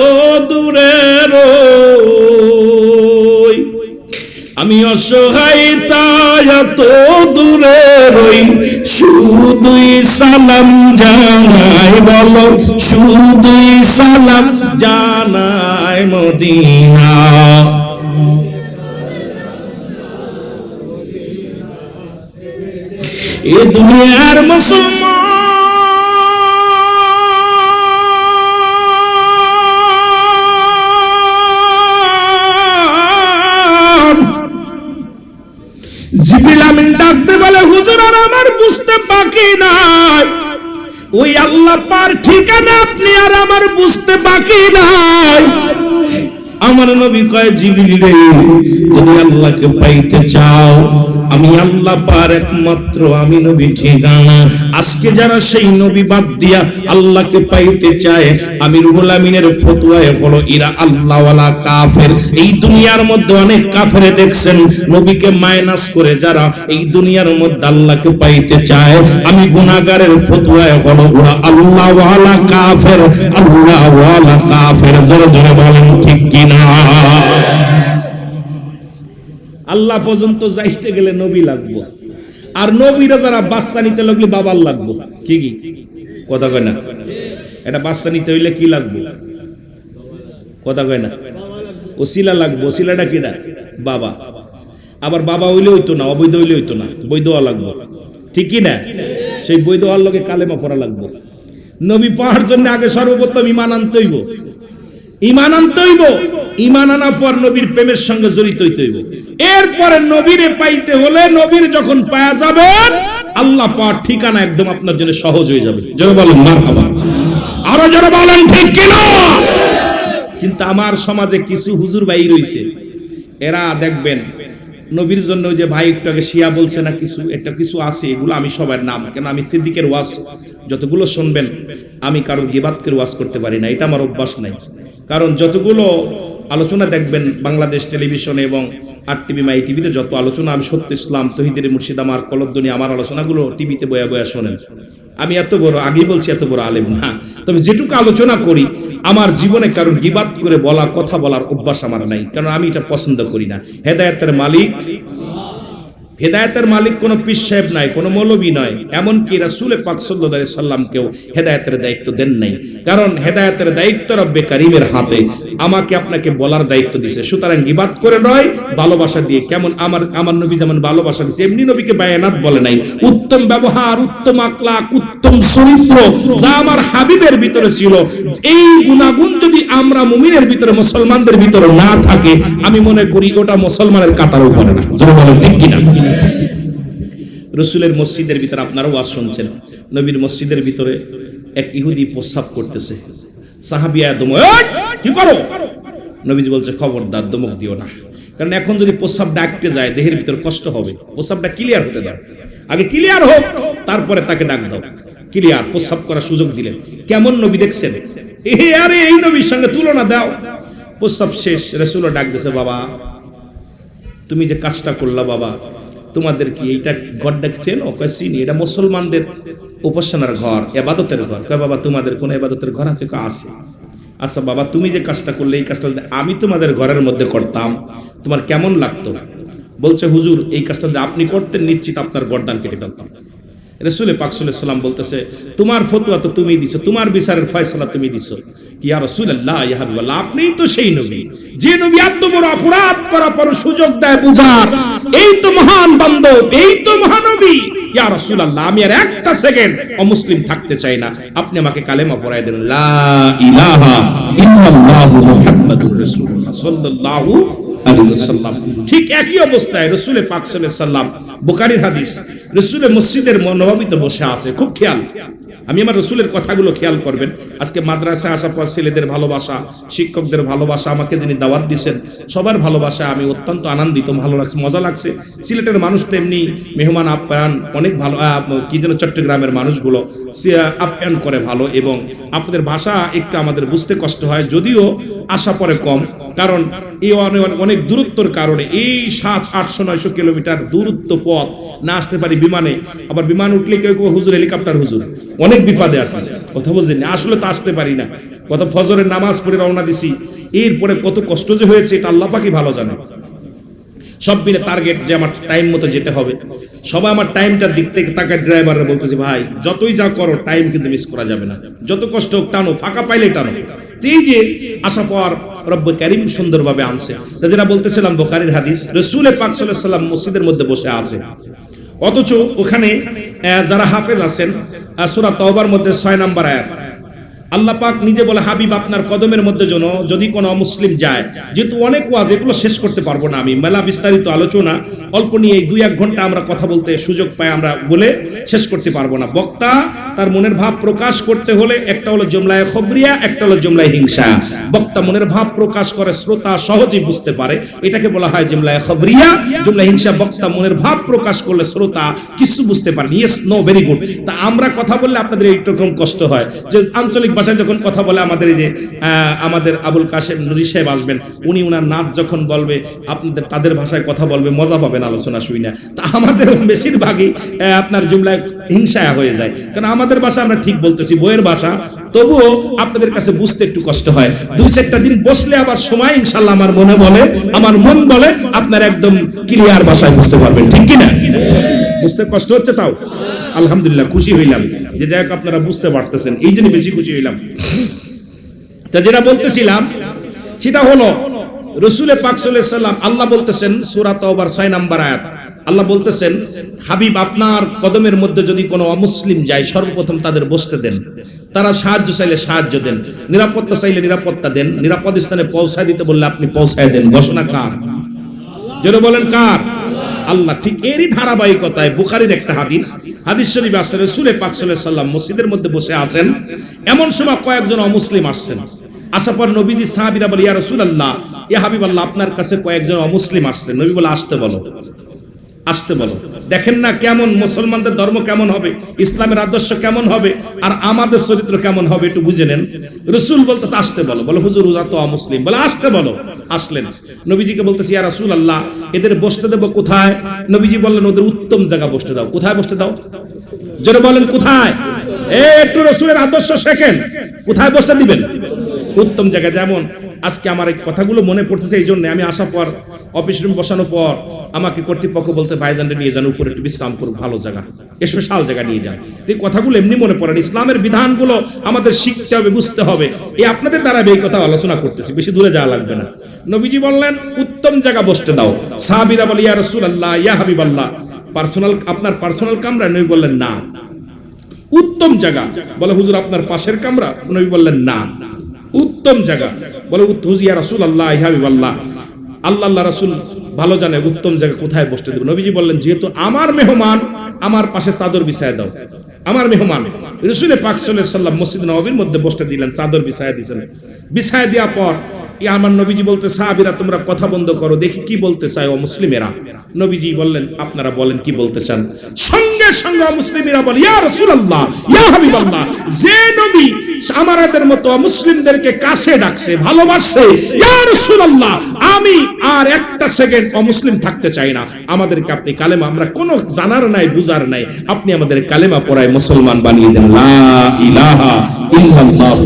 দূরে রই, আমি অসহায় তাই এত দূরে রই, শুধুই সালাম জানাই, বলো শুধুই সালাম জানাই মদিনা। এ দুনিয়ার মুসলমান জিবরিল আমিন ডাকতে বলে, হুজুর আর আমার বুঝতে বাকি নাই, ওই আল্লাহ পার ঠিকানা আপনি আর আমার বুঝতে বাকি নাই। আমার নবী কয়, জিবরিল রে, যদি আল্লাহকে পাইতে চাও, আমি আল্লাহ পার একমাত্র আমি নবী ঠিকানা। আজকে যারা সেই নবী বাদ দিয়া আল্লাহকে পাইতে চায়, আমি রুহুল আমিনের ফতোয়ায় হলো এরা আল্লাহওয়ালা কাফের। এই দুনিয়ার মধ্যে অনেক কাফের দেখছেন, নবীকে মাইনাস করে যারা এই দুনিয়ার মধ্যে আল্লাহকে পাইতে চায়, আমি গুনাহগারের ফতোয়ায় হলো ওরা আল্লাহওয়ালা কাফের, আল্লাহওয়ালা কাফের। জোরে জোরে বলেন ঠিক কিনা? আল্লাহ পর্যন্ত যাইতে গেলে নবী লাগবো, আর নবীরা যারা বাচ্চা নিতে লাগলে বাবার লাগবো। কি কি কথা কয় না? এটা বাচ্চা নিতে হইলে কি লাগবো? কথা কয় না? ওসিলা লাগবো। ওসিলাটা কিনা? বাবা। আবার বাবা হইলে হইতো না, অবৈধ হইলে হইতো না, বৈধ হওয়া লাগবো। ঠিক কি না? সেই বৈধ হওয়ার লগে কালেমা পড়া লাগবো। নবী পাওয়ার জন্য আগে সর্বপ্রথম ঈমান আনতে হইব। ঈমান আনতে হইব। ঈমান আনার পর নবীর প্রেমের সঙ্গে জড়িত হইতে হইব। এরপরে নবীরে পাইতে হলে, নবীর যখন পাওয়া যাবে, আল্লাহ পাওয়ার ঠিকানা একদম আপনার জন্য সহজ হয়ে যাবে। জোরে বলেন মারহাবা। আরো জোরে বলেন ঠিক কিনা? কিন্তু আমার সমাজে কিছু হুজুর ভাই রইছে, এরা দেখবেন নবীর জন্য যে ভাই একটু আগে শিয়া বলছে না, কিছু একটা কিছু আছে, এগুলো আমি সবার নাম, কেন আমি সিদ্দিকের ওয়াজ যতগুলো শুনবেন, আমি কারোর গিবাতকে ওয়াজ করতে পারি না, এটা আমার অভ্যাস নাই। কারণ যতগুলো আলোচনা দেখবেন বাংলাদেশ টেলিভিশনে এবং আর টিভি মাই টিভিতে, যত আলোচনা, আমি সত্য ইসলাম, তহিদের মুর্শিদ, আমার কলদ্দনি, আমার আলোচনাগুলো টিভিতে বয়া বয়া শোনেন। আমি এত বড়, আগেই বলছি, এত বড় আলেম না, তবে যেটুকু আলোচনা করি, আমার জীবনে কারোর গিবাত করে বলা, কথা বলার অভ্যাস আমার নাই, কারণ আমি এটা পছন্দ করি না। হেদায়েতের মালিক, হেদায়েতের মালিক কোন পীর সাহেব নাই, কোন মৌলবী নয়, এমনকি রাসূল পাক সাল্লাল্লাহু আলাইহি সাল্লামকেও হেদায়েতের দায়িত্ব দেন নাই, কারণ হেদায়েতের দায়িত্ব রব্বে কারীমের হাতে। আমাকে আপনাকে বলার দায়িত্ব দিয়েছে, সুতরাং গিবাত করে নয়, ভালোবাসা দিয়ে। কেমন আমার নবী যেমন ভালোবাসা দিয়েছে, এমনি নবীকে বায়ানাত বলে নাই। উত্তম ব্যবহার, উত্তম আখলাক, উত্তম চরিত্র যা আমার হাবিবের ভিতরে ছিল, এই গুণাগুণ যদি আমরা মুমিনের ভিতরে, মুসলমানদের ভিতরে না থাকে, আমি মনে করি ওটা মুসলমানের কাতারও পড়ে না। যারা বলেন ঠিক কিনা? রাসূলের মসজিদের ভিতরে আপনারা ওয়াজ শুনছেন, নবীর মসজিদের ভিতরে এক ইহুদি প্রস্রাব করতেছে। সাহাবিয়া দমক, কি করো? নবীজি বলছে, খবরদার, দমক দিও না, কারণ এখন যদি প্রস্রাব ডাকতে যায়, দেহের ভিতর কষ্ট হবে। প্রস্রাবটা ক্লিয়ার হতে দাও, আগে ক্লিয়ার হোক, তারপরে তাকে ডাক দাও। ক্লিয়ার প্রস্রাব করার সুযোগ দিলেন। কেমন নবী দেখছেন? আরে এই নবীর সঙ্গে তুলনা দাও। প্রস্রাব শেষ, রাসূলও ডাক দিয়েছে, বাবা তুমি যে কাজটা করলা, বাবা তোমাদের কি এইটা ঘর দেখছেন? ও কয় চিনি, এটা মুসলমানদের উপাসনার ঘর, ইবাদতের ঘর। কয় বাবা তোমাদের কোন ইবাদতের ঘর আছে? কয় আছে। আচ্ছা বাবা, তুমি যে কাজটা করলে, এই কাজটা যদি আমি তোমাদের ঘরের মধ্যে করতাম, তোমার কেমন লাগতো? বলছে, হুজুর এই কাজটা যদি আপনি করতেন, নিশ্চিত আপনার গর্দান কেটে ফেলতাম। রাসূল পাক সাল্লাল্লাহু আলাইহি সাল্লাম বলতেছে, তোমার ফতোয়া তো তুমি দিছো, তোমার বিচারের ফয়সালা তুমি দিছো। ইয়া রাসূলুল্লাহ, ইয়া হাবিবাল্লাহ, আপনিই তো সেই নবী, যে নবী এত বড় অপরাধ করার পর সুযোগ দেয় বুঝার। এই তো মহান বান্দব, এই তো মহানবী। ইয়া রাসূলুল্লাহ, আমি আর একটা সেকেন্ড অমুসলিম থাকতে চাই না, আপনি আমাকে কালেমা পড়ায় দেন, লা ইলাহা ইল্লাল্লাহু মুহাম্মাদুর রাসূলুল্লাহ সাল্লাল্লাহু আলাইহি ওয়াসাল্লাম। ঠিক একই অবস্থায় রাসূল পাক সাল্লাল্লাহু আলাইহি ওয়াসাল্লাম, বুখারীর হাদিস, রাসূলের মসজিদের নববীতে বসে আছে। খুব খেয়াল, আমি আমার রাসূলের কথাগুলো খেয়াল করবেন। আজকে মাদ্রাসায় আসার পর ছেলেদের ভালোবাসা, শিক্ষকদের ভালোবাসা, আমাকে যিনি দাওয়াত দিয়েছেন সবার ভালোবাসা, আমি অত্যন্ত আনন্দিত, ভালো লাগছে, মজা লাগছে। সিলেটের মানুষ তো এমনি মেহমান আপ্যায়ন অনেক ভালো, কি যেন চট্টগ্রামের মানুষগুলো আপ্যায়ন করে ভালো, এবং আপনাদের ভাষা একটু আমাদের বুঝতে কষ্ট হয়, যদিও আসা পরে কম, কারণ এই অনেক দূরত্বর কারণে এই 700-800-900 কিলোমিটার দূরত্ব পথ না আসতে পারি বিমানে। আবার বিমান উঠলে কেউ কেউ হুজুর হেলিকপ্টার হুজুর, অনেক বিপদে আছে, কথা বুঝলেন? আসলে তো আসতে পারি না। কত ফজরের নামাজ পড়ে রওনা দিছি, এরপরে কত কষ্ট যে হয়েছে এটা আল্লাহ পাকই ভালো জানে। সব মিলে টার্গেট যে আমার টাইম মতো যেতে হবে। সবাই আমার টাইমটার দিক থেকে তাকায়, ড্রাইভাররা বলতেছে ভাই যতই যা করো টাইম কিন্তু মিস করা যাবে না, যত কষ্ট হোক টানো, ফাঁকা পাইলেই টানো। এই যে আশা পর রব্বুল কারীম সুন্দরভাবে আনছে। যেটা বলতেছিলাম বুখারীর হাদিস, রাসূল পাক সাল্লাল্লাহু আলাইহি ওয়াসাল্লাম মসজিদের মধ্যে বসে আছে, অথচ ওখানে যারা হাফেজ আছেন সূরা তাওবার মধ্যে 6 নম্বর আয়াত আল্লাহ পাক নিজে বলে, হাবিব আপনার কদমের মধ্যে যেন যদি কোনো অমুসলিম যায়, যেহেতু অনেক ওয়াজ এগুলো শেষ করতে পারবো না আমি, মেলা বিস্তারিত আলোচনা অল্প নিয়ে এই 2-1 ঘন্টা আমরা কথা বলতে সুযোগ পাই, আমরা বলে শেষ করতে পারবো না। বক্তা তার মনের ভাব প্রকাশ করতে হলে একটা হলো জুমলায়ে খবরিয়া, একটা হলো জুমলায়ে হিংসা। বক্তা মনের ভাব প্রকাশ করে, শ্রোতা সহজেই বুঝতে পারে, এটাকে বলা হয় জুমলায়ে খবরিয়া। জুমলায়ে হিংসা, বক্তা মনের ভাব প্রকাশ করলে শ্রোতা কিছু বুঝতে পারে, ইয়েস নো ভেরি গুড। তা আমরা কথা বললে আপনাদের এইরকম কষ্ট হয় যে আঞ্চলিক ভাষায় যখন কথা বলে, আমাদের এই যে আমাদের আবুল কাশেম নুরি সাহেব আসবেন, উনি উনার নাচ যখন বলবে আপনাদের তাদের ভাষায় কথা বলবে, মজা পাবেন আলোচনা শুই না। তা আমাদের বেশিরভাগই আপনার জুমলায় হিংসা হয়ে যায়, কারণ আমাদের ভাষা আমরা ঠিক বলতেছি, বইয়ের ভাষা, তবুও আপনাদের কাছে বুঝতে একটু কষ্ট হয়। 2-4টা দিন বসলে আবার সময় ইনশাআল্লাহ আমার মনে বলে, আমার মন বলে আপনার একদম ক্লিয়ার ভাষায় বুঝতে পারবেন, ঠিক কি না? বুঝতে কষ্ট হচ্ছে, তাও আলহামদুলিল্লাহ খুশি হইলাম যে যাই হোক আপনারা বুঝতে পারতেছেন, এই জন্য বেশি খুশি হইলাম। তা যেটা বলতেছিলাম সেটা হলো রাসূল পাক সাল্লাল্লাহু আলাইহি ওয়াসাল্লাম, আল্লাহ বলতেছেন সূরা তাওবার 6 নম্বর আয়াত, আল্লাহ বলতেছেন হাবিব আপনার কদমের মধ্যে যদি কোনো অমুসলিম যায়, সর্বপ্রথম তাদের বসতে দেন, তারা সাহায্য চাইলে সাহায্য দেন, নিরাপত্তা চাইলে নিরাপত্তা দেন, নিরাপদ স্থানে পৌঁছায় দিতে বললে আপনি পৌঁছায় দেন। ঘোষণা কার? যারা বলেন কার? আল্লাহ। ঠিক এরই ধারাবাহিকতায় বুখারীর একটা হাদিস শরীফে আছে, রাসূল পাক সাল্লাল্লাহু আলাইহি ওয়াসাল্লাম মসজিদের মধ্যে বসে আছেন, এমন সময় কয়েকজন অমুসলিম আসছেন। আসার পর নবীজি সাহাবীরা বলে, ইয়া রাসূলুল্লাহ, ইয়া হাবিবাল্লাহ, আপনার কাছে কয়েকজন অমুসলিম আসছেন। নবী বলে, আসতে বলো, আসতে বলো। দেখেন না কেমন মুসলমানদের ধর্ম কেমন হবে, ইসলামের আদর্শ কেমন হবে, আর আমাদের চরিত্র কেমন হবে একটু বুঝে নেন। রাসূল বলতেছে আসতে বলো, বলে হুজুর ওরা তো অমুসলিম, বলে আসতে বলো। আসলেন, নবীজিকে বলতেছে, ইয়া রাসূলুল্লাহ, এদের বসতে দেব কোথায়? নবীজি বললেন, ওদের উত্তম জায়গা বসতে দাও। কোথায় বসতে দাও? জোরে বলেন কোথায়? একটু রাসূলের আদর্শ শেখেন, কোথায় বসতে দিবেন? উত্তম জায়গা। যেমন আজকে আমার এই কথাগুলো মনে পড়তেছে, এই জন্য আমি আসার পর অফিস রুম বসানোর পর আমাকে কর্তৃপক্ষ বলতে, ভাইজানরে নিয়ে যান উপরে একটু বিশ্রাম করুক, ভালো জায়গা, স্পেশাল জায়গা নিয়ে যান। এই কথাগুলো এমনি মনে পড়েন, ইসলামের বিধানগুলো আমাদের শিখতে হবে, বুঝতে হবে। এই আপনাদের দ্বারা এই কথা আলোচনা করতেছি, বেশি দূরে যাওয়া লাগবে না। নবীজি বললেন উত্তম জায়গা বসতে দাও। সাহাবীরা বলে, ইয়া রাসূলুল্লাহ, ইয়া হাবিবাল্লাহ, পার্সোনাল, আপনার পার্সোনাল কামরা? নবী বললেন না। উত্তম জায়গা? বলে হুজুর আপনার পাশের কামরা? নবী বললেন না। উত্তম জায়গা? বলে হুজুর ইয়া রাসূলুল্লাহ, ইয়া হাবিবাল্লাহ, আল্লাহ রাসূল ভালো জানে উত্তম জায়গা কোথায় বসতে দেব। নবীজি বললেন, যেহেতু আমার মেহমান, আমার পাশে চাদর বিছায় দাও। আমার মেহমান রাসূল পাক সাল্লাল্লাহু আলাইহি ওয়াসাল্লাম মসজিদ নববীর মধ্যে বসতে দিলেন, চাদর বিছায় দিয়েছেন। বিছায় দেওয়ার পর আমার নবীজি বলতে, সাহাবীরা তোমরা কথা বন্ধ করো, দেখি কি বলতে চায় অমুসলিমেরা। নবীজি বললেন, আপনারা বলেন কি বলতে চান। সঙ্গে সঙ্গে অমুসলিমেরা বলে, ইয়া রাসূলুল্লাহ, ইয়া হাবিবাল্লাহ, যে নবী আমাদের মতো মুসলিমদেরকে কাছে ডাকছে, ভালোবাসছে, ইয়া রাসূলুল্লাহ, আমি আর একটা সেকেন্ড অমুসলিম থাকতে চাই না। আমাদেরকে আপনি কালেমা, আমরা কোনো জানার নাই বুঝার নাই, আপনি আমাদের কালেমা পড়ায় মুসলমান বানিয়ে দেন। লা ইলাহা ইল্লাল্লাহ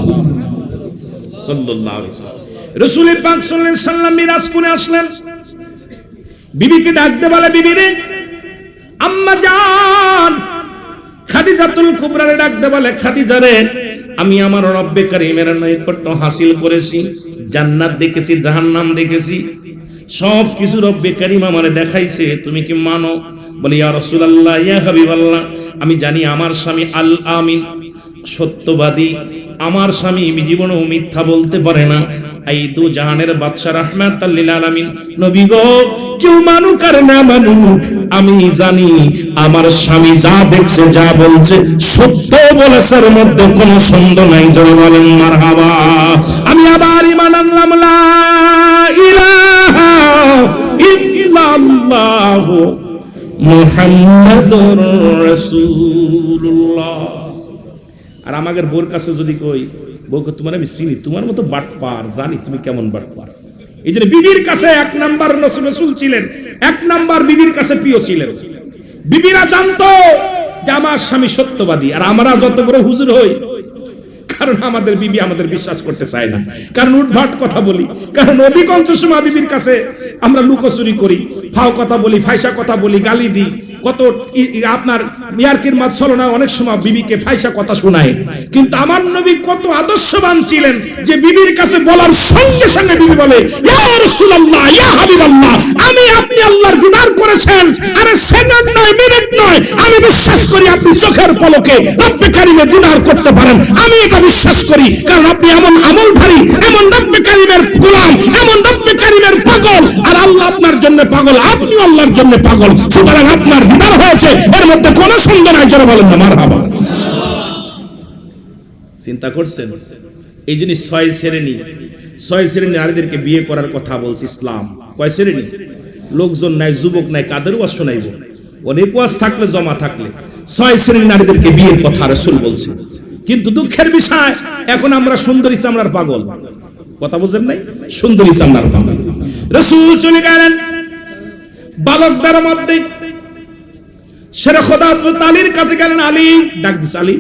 সাল্লাল্লাহু আলাইহি ওয়াসাল্লাম। রাসূল পাক সাল্লাল্লাহু আলাইহি ওয়াসাল্লাম মিরাজ করে আসলেন, বিবিকে ডাকতে বলে, বিবি রে, আম্মা জান খাদিজাতুল কুবরারে ডাকতে বলে, খাদিজা রে, আমি আমার রব্বে কারীমের নৈকট্য হাসিল করেছি, জান্নাত দেখেছি, জাহান্নাম দেখেছি, সব কিছু রব্বে কারীম আমারে দেখাইছে, তুমি কি মানো? বলি, ইয়া রাসূলুল্লাহ, ইয়া হাবিবাল্লাহ, আমি জানি আমার স্বামী আল আমিন, সত্যবাদী, আমার স্বামী জীবনেও মিথ্যা বলতে পারে না, এই দু জাহানের বাদশা রাহমাতাল লিল আলামিন। নবী গো, কেউ মানুক আর না মানুক, আমি জানি আমার স্বামী যা দেখছে, যা বলছে সত্য বলেছে, এর মধ্যে কোনো সন্দেহ নাই। জোরে বলেন মারহাবা। আমি আবার ঈমান আনলাম, লা ইলাহা ইল্লাল্লাহ মুহাম্মাদুর রাসূলুল্লাহ। আর আমাদের বোর কাছে যদি কই, বউকে তোমার আমি চিনি, তোমার মতো বাটপার জানি, তুমি কেমন বাটপার। এই জন্য বিবির কাছে 1 নাম্বার রাসূল ছিলেন, 1 নাম্বার বিবির কাছে প্রিয় ছিলেন। বিবিরা জানতো যে আমার স্বামী সত্যবাদী। আর আমরা যত বড় হুজুর হই, কারণ আমাদের বিবি আমাদের বিশ্বাস করতে চায় না, কারণ উদ্ভট কথা বলি, কারণ অধিকাংশ সময় বিবির কাছে আমরা লুকোচুরি করি, ফাও কথা বলি, ফাইসা কথা বলি, গালি দিই, কত আপনার মিয়ারকির মাছ ছলনা অনেক সময় বিবিকে ফাইসা কথা শোনায়। কিন্তু আমার নবী কত আদর্শবান ছিলেন যে বিবির কাছে বলার সঙ্গে সঙ্গে বিবি বলে, ইয়া রাসূলুল্লাহ, ইয়া হাবিবাল্লাহ, আমি আপনি আল্লাহর দিদার করেছেন, আরে সেকেন্ড নয়, মিনিট নয়, আমি বিশ্বাস করি আপনি চোখের পলকে রব্বে কারীমের দিদার করতে পারেন, আমি এটা বিশ্বাস করি, কারণ আপনি এমন আমলধারী, এমন রব্বে কারীমের গোলাম, এমন রব্বে কারীমের পাগল, আর আল্লাহ আপনার জন্য পাগল, আপনি আল্লাহর জন্য পাগল, সুতরাং আপনার দিদার হয়েছে, এর মধ্যে কোনো সন্দেহ নাই। যারা বলেন না মারহাবা। চিন্তা করছেন? এই জন্য 6 শ্রেণী নারীদেরকে বিয়ে করার কথা বলছে ইসলাম। কয় শ্রেণী? লোকজন নাই, যুবক নাই, কাদের ওয়াজ শোনাইব? অনেক ওয়াজ থাকলে, জমা থাকলে 6 শ্রেণীর নারীদেরকে বিয়ের কথা রাসূল বলছে। কিন্তু দুঃখের বিষয়, এখন আমরা সুন্দরী চামড়ার পাগল। কথা বুঝেন নাই? সুন্দরী চামড়ার পাগল। রাসূল চলে গেলেন বালকদের মধ্যে, শেরে খোদা হযরত আলীর কাছে গেলেন। আলী ডাক দিছে, আলী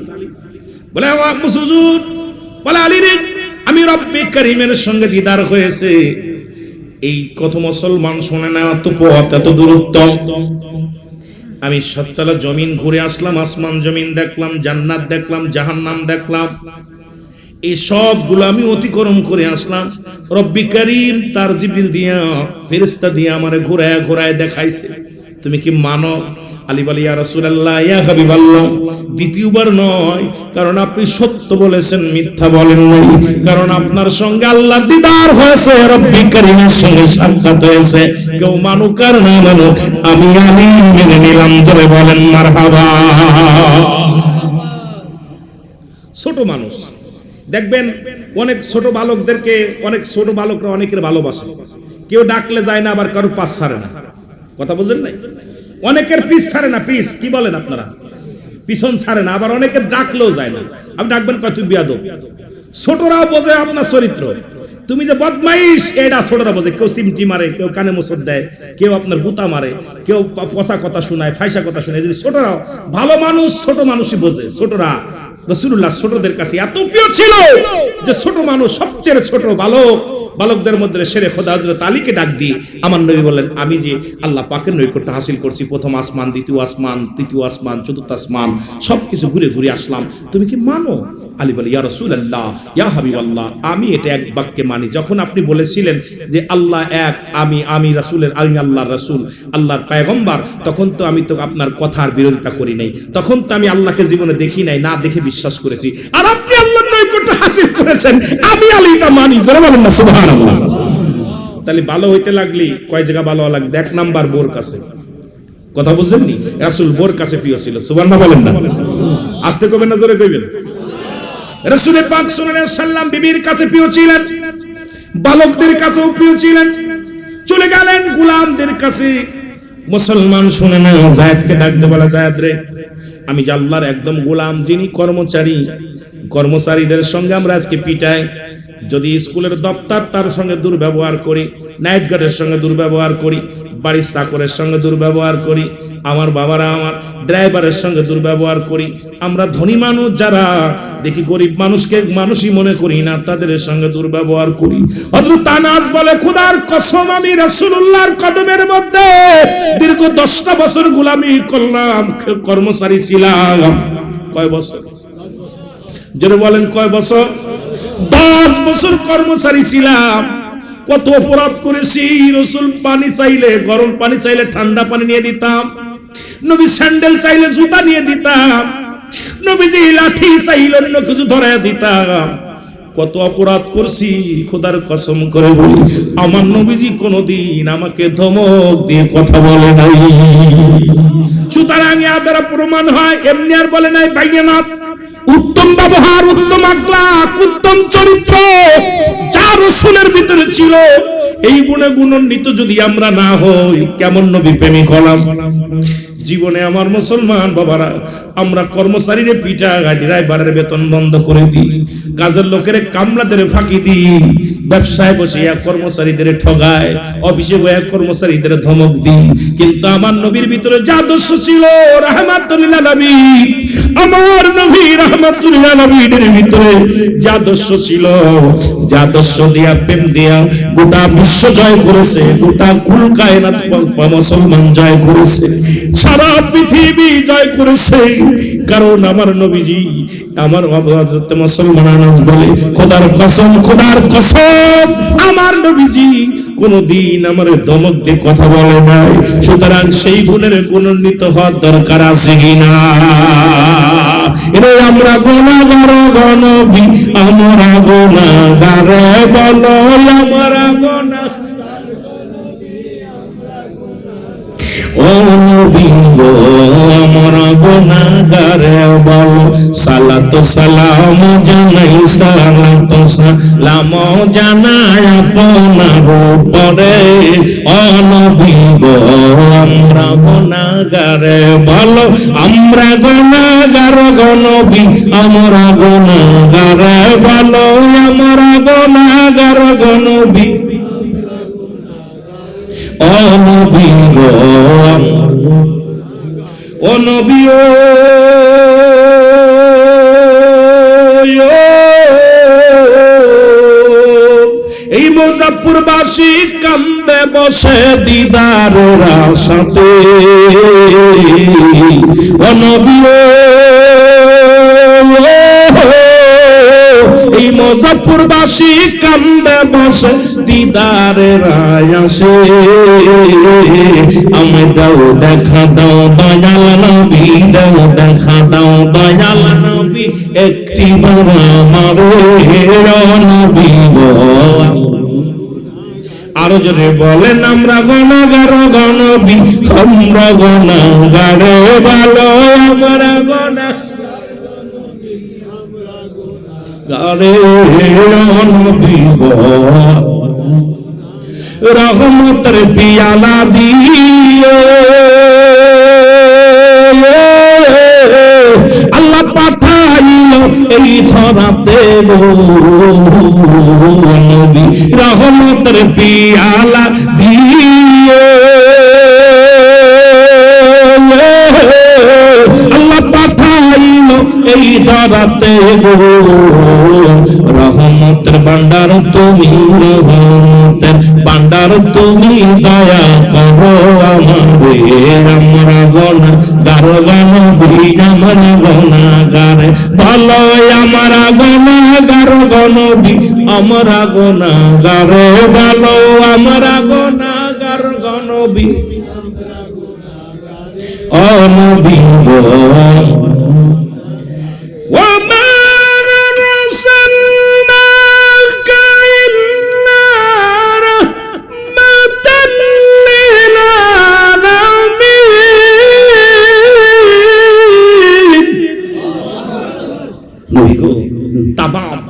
বলে, হুজুর, বলে, আলী রে, আমি রব্বে কারীমের সঙ্গে দিদার হয়েছে। এই কত মুসলমান শুনে না, এত পথ, এত দূরত্ব। আমি 7 তলা জমিন ঘুরে আসলাম, আসমান জমিন দেখলাম, জান্নাত দেখলাম, জাহান্নাম দেখলাম, এই সবগুলো আমি অতিক্রম করে আসলাম। রব্বে কারীম তার জিবরিল দিয়া, ফেরেশতা দিয়া আমারে ঘোরায় ঘোরায় দেখাইছে। তুমি কি মানো? আলী বলে, ইয়া রাসূলুল্লাহ, ইয়া হাবিবাল্লাহ, দ্বিতীয়বার নয়, কারণ আপনি সত্য বলেছেন, মিথ্যা বলেন নাই, কারণ আপনার সঙ্গে আল্লাহর দিদার হয়েছে, রব্বে কারীমের সঙ্গে সাক্ষাৎ হয়েছে। কেউ মানুক আর না মানুক, আমি আলী মেনে নিলাম। ধরে বলেন মারহাবা। ছোট মানুষ দেখবেন, অনেক ছোট বালকদেরকে, অনেক ছোট বালকরা অনেকের ভালোবাসে, কেউ ডাকলে যায় না, আবার কারো পাশ ছাড়ে না। কথা বুঝেন নাই? অনেকের পিছ ছাড়ে না, পিছ কি বলেন আপনারা, পিছন ছাড়ে না, আবার অনেকের ডাকলেও যায় না। আপনি ডাকবেন, কয় তুই বিয়াদব। ছোটরাও বোঝে আপনার চরিত্র, তুমি যে বদমাইশ, এটা ছোটরা বোঝে। কেউ সিমটি মারে, কেউ কানে মোচড় দেয়, কেউ আপনার গুতা মারে, কেউ পচা কথা শোনায়, ফাইসা কথা শোনায়। ছোটরাও ভালো মানুষ, ছোট মানুষই বোঝে। ছোটরা রাসূলুল্লাহ ছোটদের কাছে এত প্রিয় ছিল যে ছোট মানুষ, সবচেয়ে ছোট বালকদের মধ্যে শেরে খোদা হযরত আলীকে ডাক দিয়ে আমার নবী বললেন, আমি যে আল্লাহ পাকের নৈকট্য হাসিল করছি, প্রথম আসমান, দ্বিতীয় আসমান, তৃতীয় আসমান, চতুর্থ আসমান, সবকিছু ঘুরে ঘুরে আসলাম, তুমি কি মানো? আলী বলে, ইয়া রাসূলুল্লাহ, ইয়া হাবিবাল্লাহ, আমি এটা এক বাক্যে মানি। যখন আপনি বলেছিলেন যে আল্লাহ এক, আমি রাসূলের, আমি আল্লাহর রাসূল, আল্লাহর পয়গম্বর, তখন তো আমি তো আপনার কথার বিরোধিতা করি নাই, তখন তো আমি আল্লাহকে জীবনে দেখি নাই, না দেখে বিশ্বাস করেছি। আর আপনি আল্লাহর নৈকট্য হাসিল করেছেন, আমি আলীটা মানি। যারা বলেন না সুবহানাল্লাহ। তাহলে ভালো হইতে লাগলি কয় জায়গা ভালো লাগবে? 1 নাম্বার বোর কাছে। কথা বুঝছেননি? রাসূল বোর কাছে প্রিয় ছিল। সুবহানাল্লাহ বলেন না? আস্তে কইবেন না জোরে কইবেন? রাসূল পাক সাল্লাল্লাহু আলাইহি সাল্লাম বিবির কাছে প্রিয় ছিলেন, বালকদের কাছেও প্রিয় ছিলেন। চলে গেলেন গোলামদের কাছে। মুসলমান শুনে না, যায়েদকে ডাকতে বলা, যায়েদ রে, আমি যে আল্লাহর একদম গোলাম, যিনি কর্মচারীদের সঙ্গে আমরা আজকে পিটাই, যদি স্কুলের দপ্তর তার সঙ্গে দুর্ব্যবহার করি, নাইট গার্ডের সঙ্গে দুর্ব্যবহার করি, বাড়ির চাকরের সঙ্গে দুর্ব্যবহার করি, আমার বাবারা আমার ড্রাইভারের সঙ্গে দুর্ব্যবহার করি, আমরা ধনী মানুষ যারা দেখি গরিব মানুষকে মানুষই মনে করি না, তাদের সঙ্গে দুর্ব্যবহার করি। হযরত আনাস বলে, খোদার কসম, আমি রাসূলুল্লাহর কদমের মধ্যে দীর্ঘ 10টা বছর গোলামি করলাম, কর্মচারী ছিলাম। কয় বছর? যারা বলেন কয় বছর? 10 বছর কর্মচারী ছিলাম। কত অপরাধ করেছি। রাসূল পানি চাইলে, গরম পানি চাইলে ঠান্ডা পানি নিয়ে দিতাম, নবী স্যান্ডেল চাইলে জুতা নিয়ে দিতাম, নবীজি লাঠি চাইলে অন্য কিছু ধরায় দিতাম। কত অপরাধ করছি, খোদার কসম করে বলি, আমার নবীজি কোনদিন আমাকে ধমক দিয়ে কথা বলে নাই। সুতরাং এর দ্বারা প্রমাণ হয়, এমনি আর বলে নাই বাইয়ানাত, উত্তম ব্যবহার, উত্তম আখলাক, উত্তম চরিত্র যা রাসূলের ভিতরে ছিল, এই গুণে গুণান্বিত যদি আমরা না হই, কেমন নবী প্রেমিক হলাম? জীবনে আমার মুসলমান বাবারা, আমরা কর্মচারীরে পিটা, ড্রাইভারের বেতন বন্ধ করে দিই, কাজের লোকের কামলাদের ফাঁকি দিই, ব্যবসায় বসে কর্মচারীদের ঠগায়, অফিসে বসে কর্মচারীদের ধমক দিই, কিন্তু আমার নবীর ভিতরে যে আদর্শ ছিল রাহমাতুল লিল আলামিন, আমার নবী রাহমাতুল লিল আলামিনের ভিতরে যে আদর্শ ছিল, যে আদর্শ দিয়া প্রেম দিয়া গোটা বিশ্ব জয় করেছে, গোটা কুল কায়নাত মুসলমান জয় করেছে, সারা পৃথিবী জয় করেছে। কারণ আমার নবীজি, আমার হযরত মুসলমান আনাস বলে, খোদার কসম, খোদার কসম, আমার নবীজি কোনদিন আমার ধমক দিয়ে কথা বলে নাই। সুতরাং সেই গুণের গুণান্বিত হওয়ার দরকার আছে কিনা? এরে আমরা গুনাহগার নবী, আমরা গুনাহগার বলো, আমরা গুনাহ ও নবী গো আমরা গুনাহগার বলো, সালাত সালাম জানাই, সালাত সালাম জানাই আপনার উপরে, ও নবী গো আমরা গুনাহগার বলো, আমরা গুনাহগার গো নবী, আমরা গুনাহগার বলো, আমরা গুনাহগার গো নবী, ও নবী গো, ও নবী ও এই মুজাফফরবাসী কান্দে বসে দিদারের আশাতে, ও নবী এই মুজাফফরবাসী কান্দে বসে দিদারের আশে, আমি দাও দেখা দাও দয়াল নবী, দাও দেখা দাও দয়াল নবী, একটি বার আমার নবী গো। আরো জোরে বলেন, আমরা গুনাহগার গো নবী, আমরা গুনাহগার ভালো, আমরা গুনাহগার নবী গো। রহমতের পিয়ালা দিয়ে আল্লাহ পাঠাইল এই ধরাতে গো নবী, রহমতের পিয়ালা দিয়ে আল্লাহ পাঠাইল এই ধরাতে গো, রহমতের ভান্ডার তুমি, রহমতের ভান্ডার তুমি, দয়া করো আমারে, আমরা গুনাহগার নবী, আমরা গুনাহগার ভালো, আমরা গুনাহগার নবী, আমরা গুনাহগার ভালো, আমরা গুনাহগার নবী, ও নবী গো।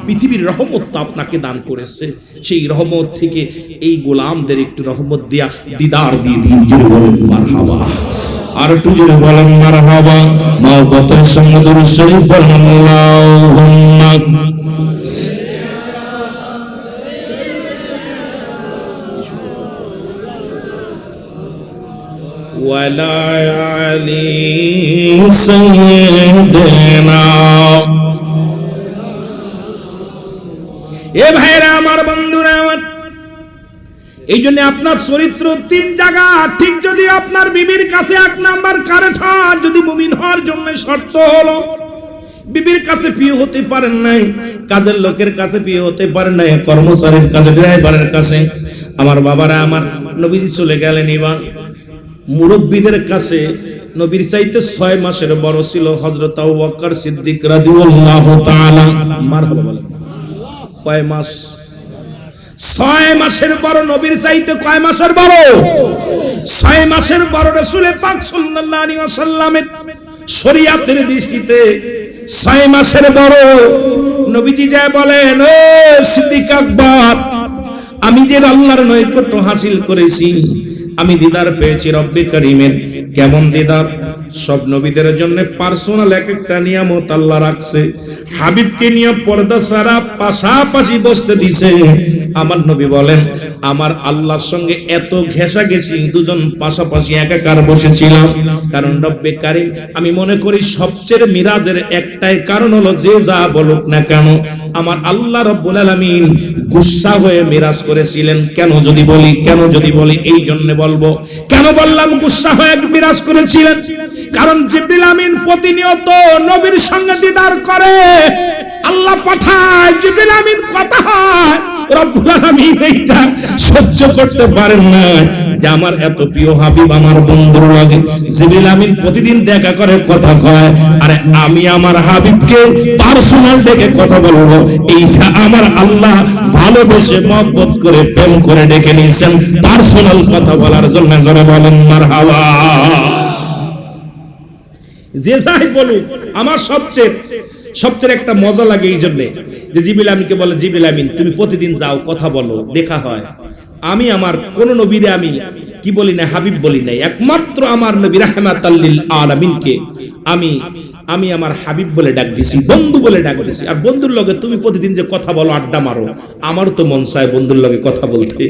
পৃথিবীর রহমত তো আপনাকে দান করেছে, সেই রহমত থেকে এই গোলামদের একটু রহমত দিয়া দিদার দিয়ে দিন। জোরে বলেন মারহাবা, আর একটু জোরে বলেন মারহাবা। মহব্বতের সঙ্গে দরুদ শরীফ পড়েন, আল্লাহুম্মা ওয়ালা আলি সাইয়্যিদিনা। এ ভাইরা আমার, বন্ধুরা আমার, এই জন্য আপনার চরিত্র তিন জায়গা ঠিক যদি আপনার বিবির কাছে এক নাম্বার কারেক্ট হয়, যদি মুমিন হওয়ার জন্য শর্ত হলো বিবির কাছে প্রিয় হতে পারেন নাই, কাজের লোকের কাছে প্রিয় হতে পারেন নাই, কর্মচারীর কাছে, ড্রাইভারের কাছে। আমার বাবারা আমার, নবীজি চলে গেলেন, এবার মুরব্বীদের কাছে নবীর চাইতে 6 মাসের বড় ছিল হযরত আবু বকর সিদ্দিক রাদিয়াল্লাহু তাআলা। মারহাবা বলেন। কয় মাস? 6 মাসের বড় নবীর চাইতে কয় মাসের বড়? 6 মাসের বড় রাসূল পাক সাল্লাল্লাহু আলাইহি ওয়াসাল্লামের শরীয়তের দৃষ্টিতে 6 মাসের বড়। নবীজি যা বলেন, ও সিদ্দিক আকবর, আমি যে আল্লাহর নৈকট্য হাসিল করেছি, আমি দিদার পেয়েছি রব্বে করিমের, কেমন দিদার? সব নবীদের জন্য পার্সোনাল এক একটা নিয়ামত আল্লাহ রাখছে। হাবিবকে নিয়ে পর্দা ছাড়া পাশাপাশি বসতে দিছে। আমার নবী বলেন, আমার আল্লাহর সঙ্গে এত ঘেঁষাঘেঁষি, দুজন পাশাপাশি একাকার বসেছিলাম। কারণ রব্বে কারীম, আমি মনে করি সবচেয়ে মিরাজের একটাই কারণ হলো, যে যা বলুক না কেন আমার আল্লাহ রব্বুল আলামিন গুসা হয়ে মিরাজ করেছিলেন। কেন যদি বলি এই জন্য বলবো। কেন বললাম গুসা হয়ে মিরাজ করেছিলেন? কারণ জিবরিল আমিন প্রতিনিয়ত নবীর সঙ্গে দিদার করে। আল্লাহ পাঠায়, জিবরিল আমিন কথা হয়, রব্বুল আলামিন এইটা সহ্য করতে পারেন না যে আমার এত প্রিয় হাবিব, আমার বন্ধুর লাগে জিবরিল আমিন প্রতিদিন দেখা করে, কথা কয়। আরে আমি আমার হাবিবকে পার্সোনাল ডেকে কথা বলবো, এইটা আমার আল্লাহ ভালোবেসে মহব্বত করে প্রেম করে ডেকে নিয়েছেন পার্সোনাল কথা বলার জন্য। জোরে বলেন মারহাবা। যে যাই বলুক, আমার সবচেয়ে একটা মজা লাগে এই জন্য যে জিবরিল আমিনকে বলে, জিবরিল আমিন তুমি প্রতিদিন যাও, কথা বলো, দেখা হয়। আমি আমার কোন নবীরে আমি কি বলি না, হাবিব বলি নাই। একমাত্র আমার নবী রাহমাতাল লিল আলামিনকে আমি আমার হাবিব বলে ডাক দিছি, বন্ধু বলে ডাক দিছি। আর বন্ধুর লগে তুমি প্রতিদিন যে কথা বলো, আড্ডা মারো, আমারও তো মন চায় বন্ধুর লগে কথা বলতে।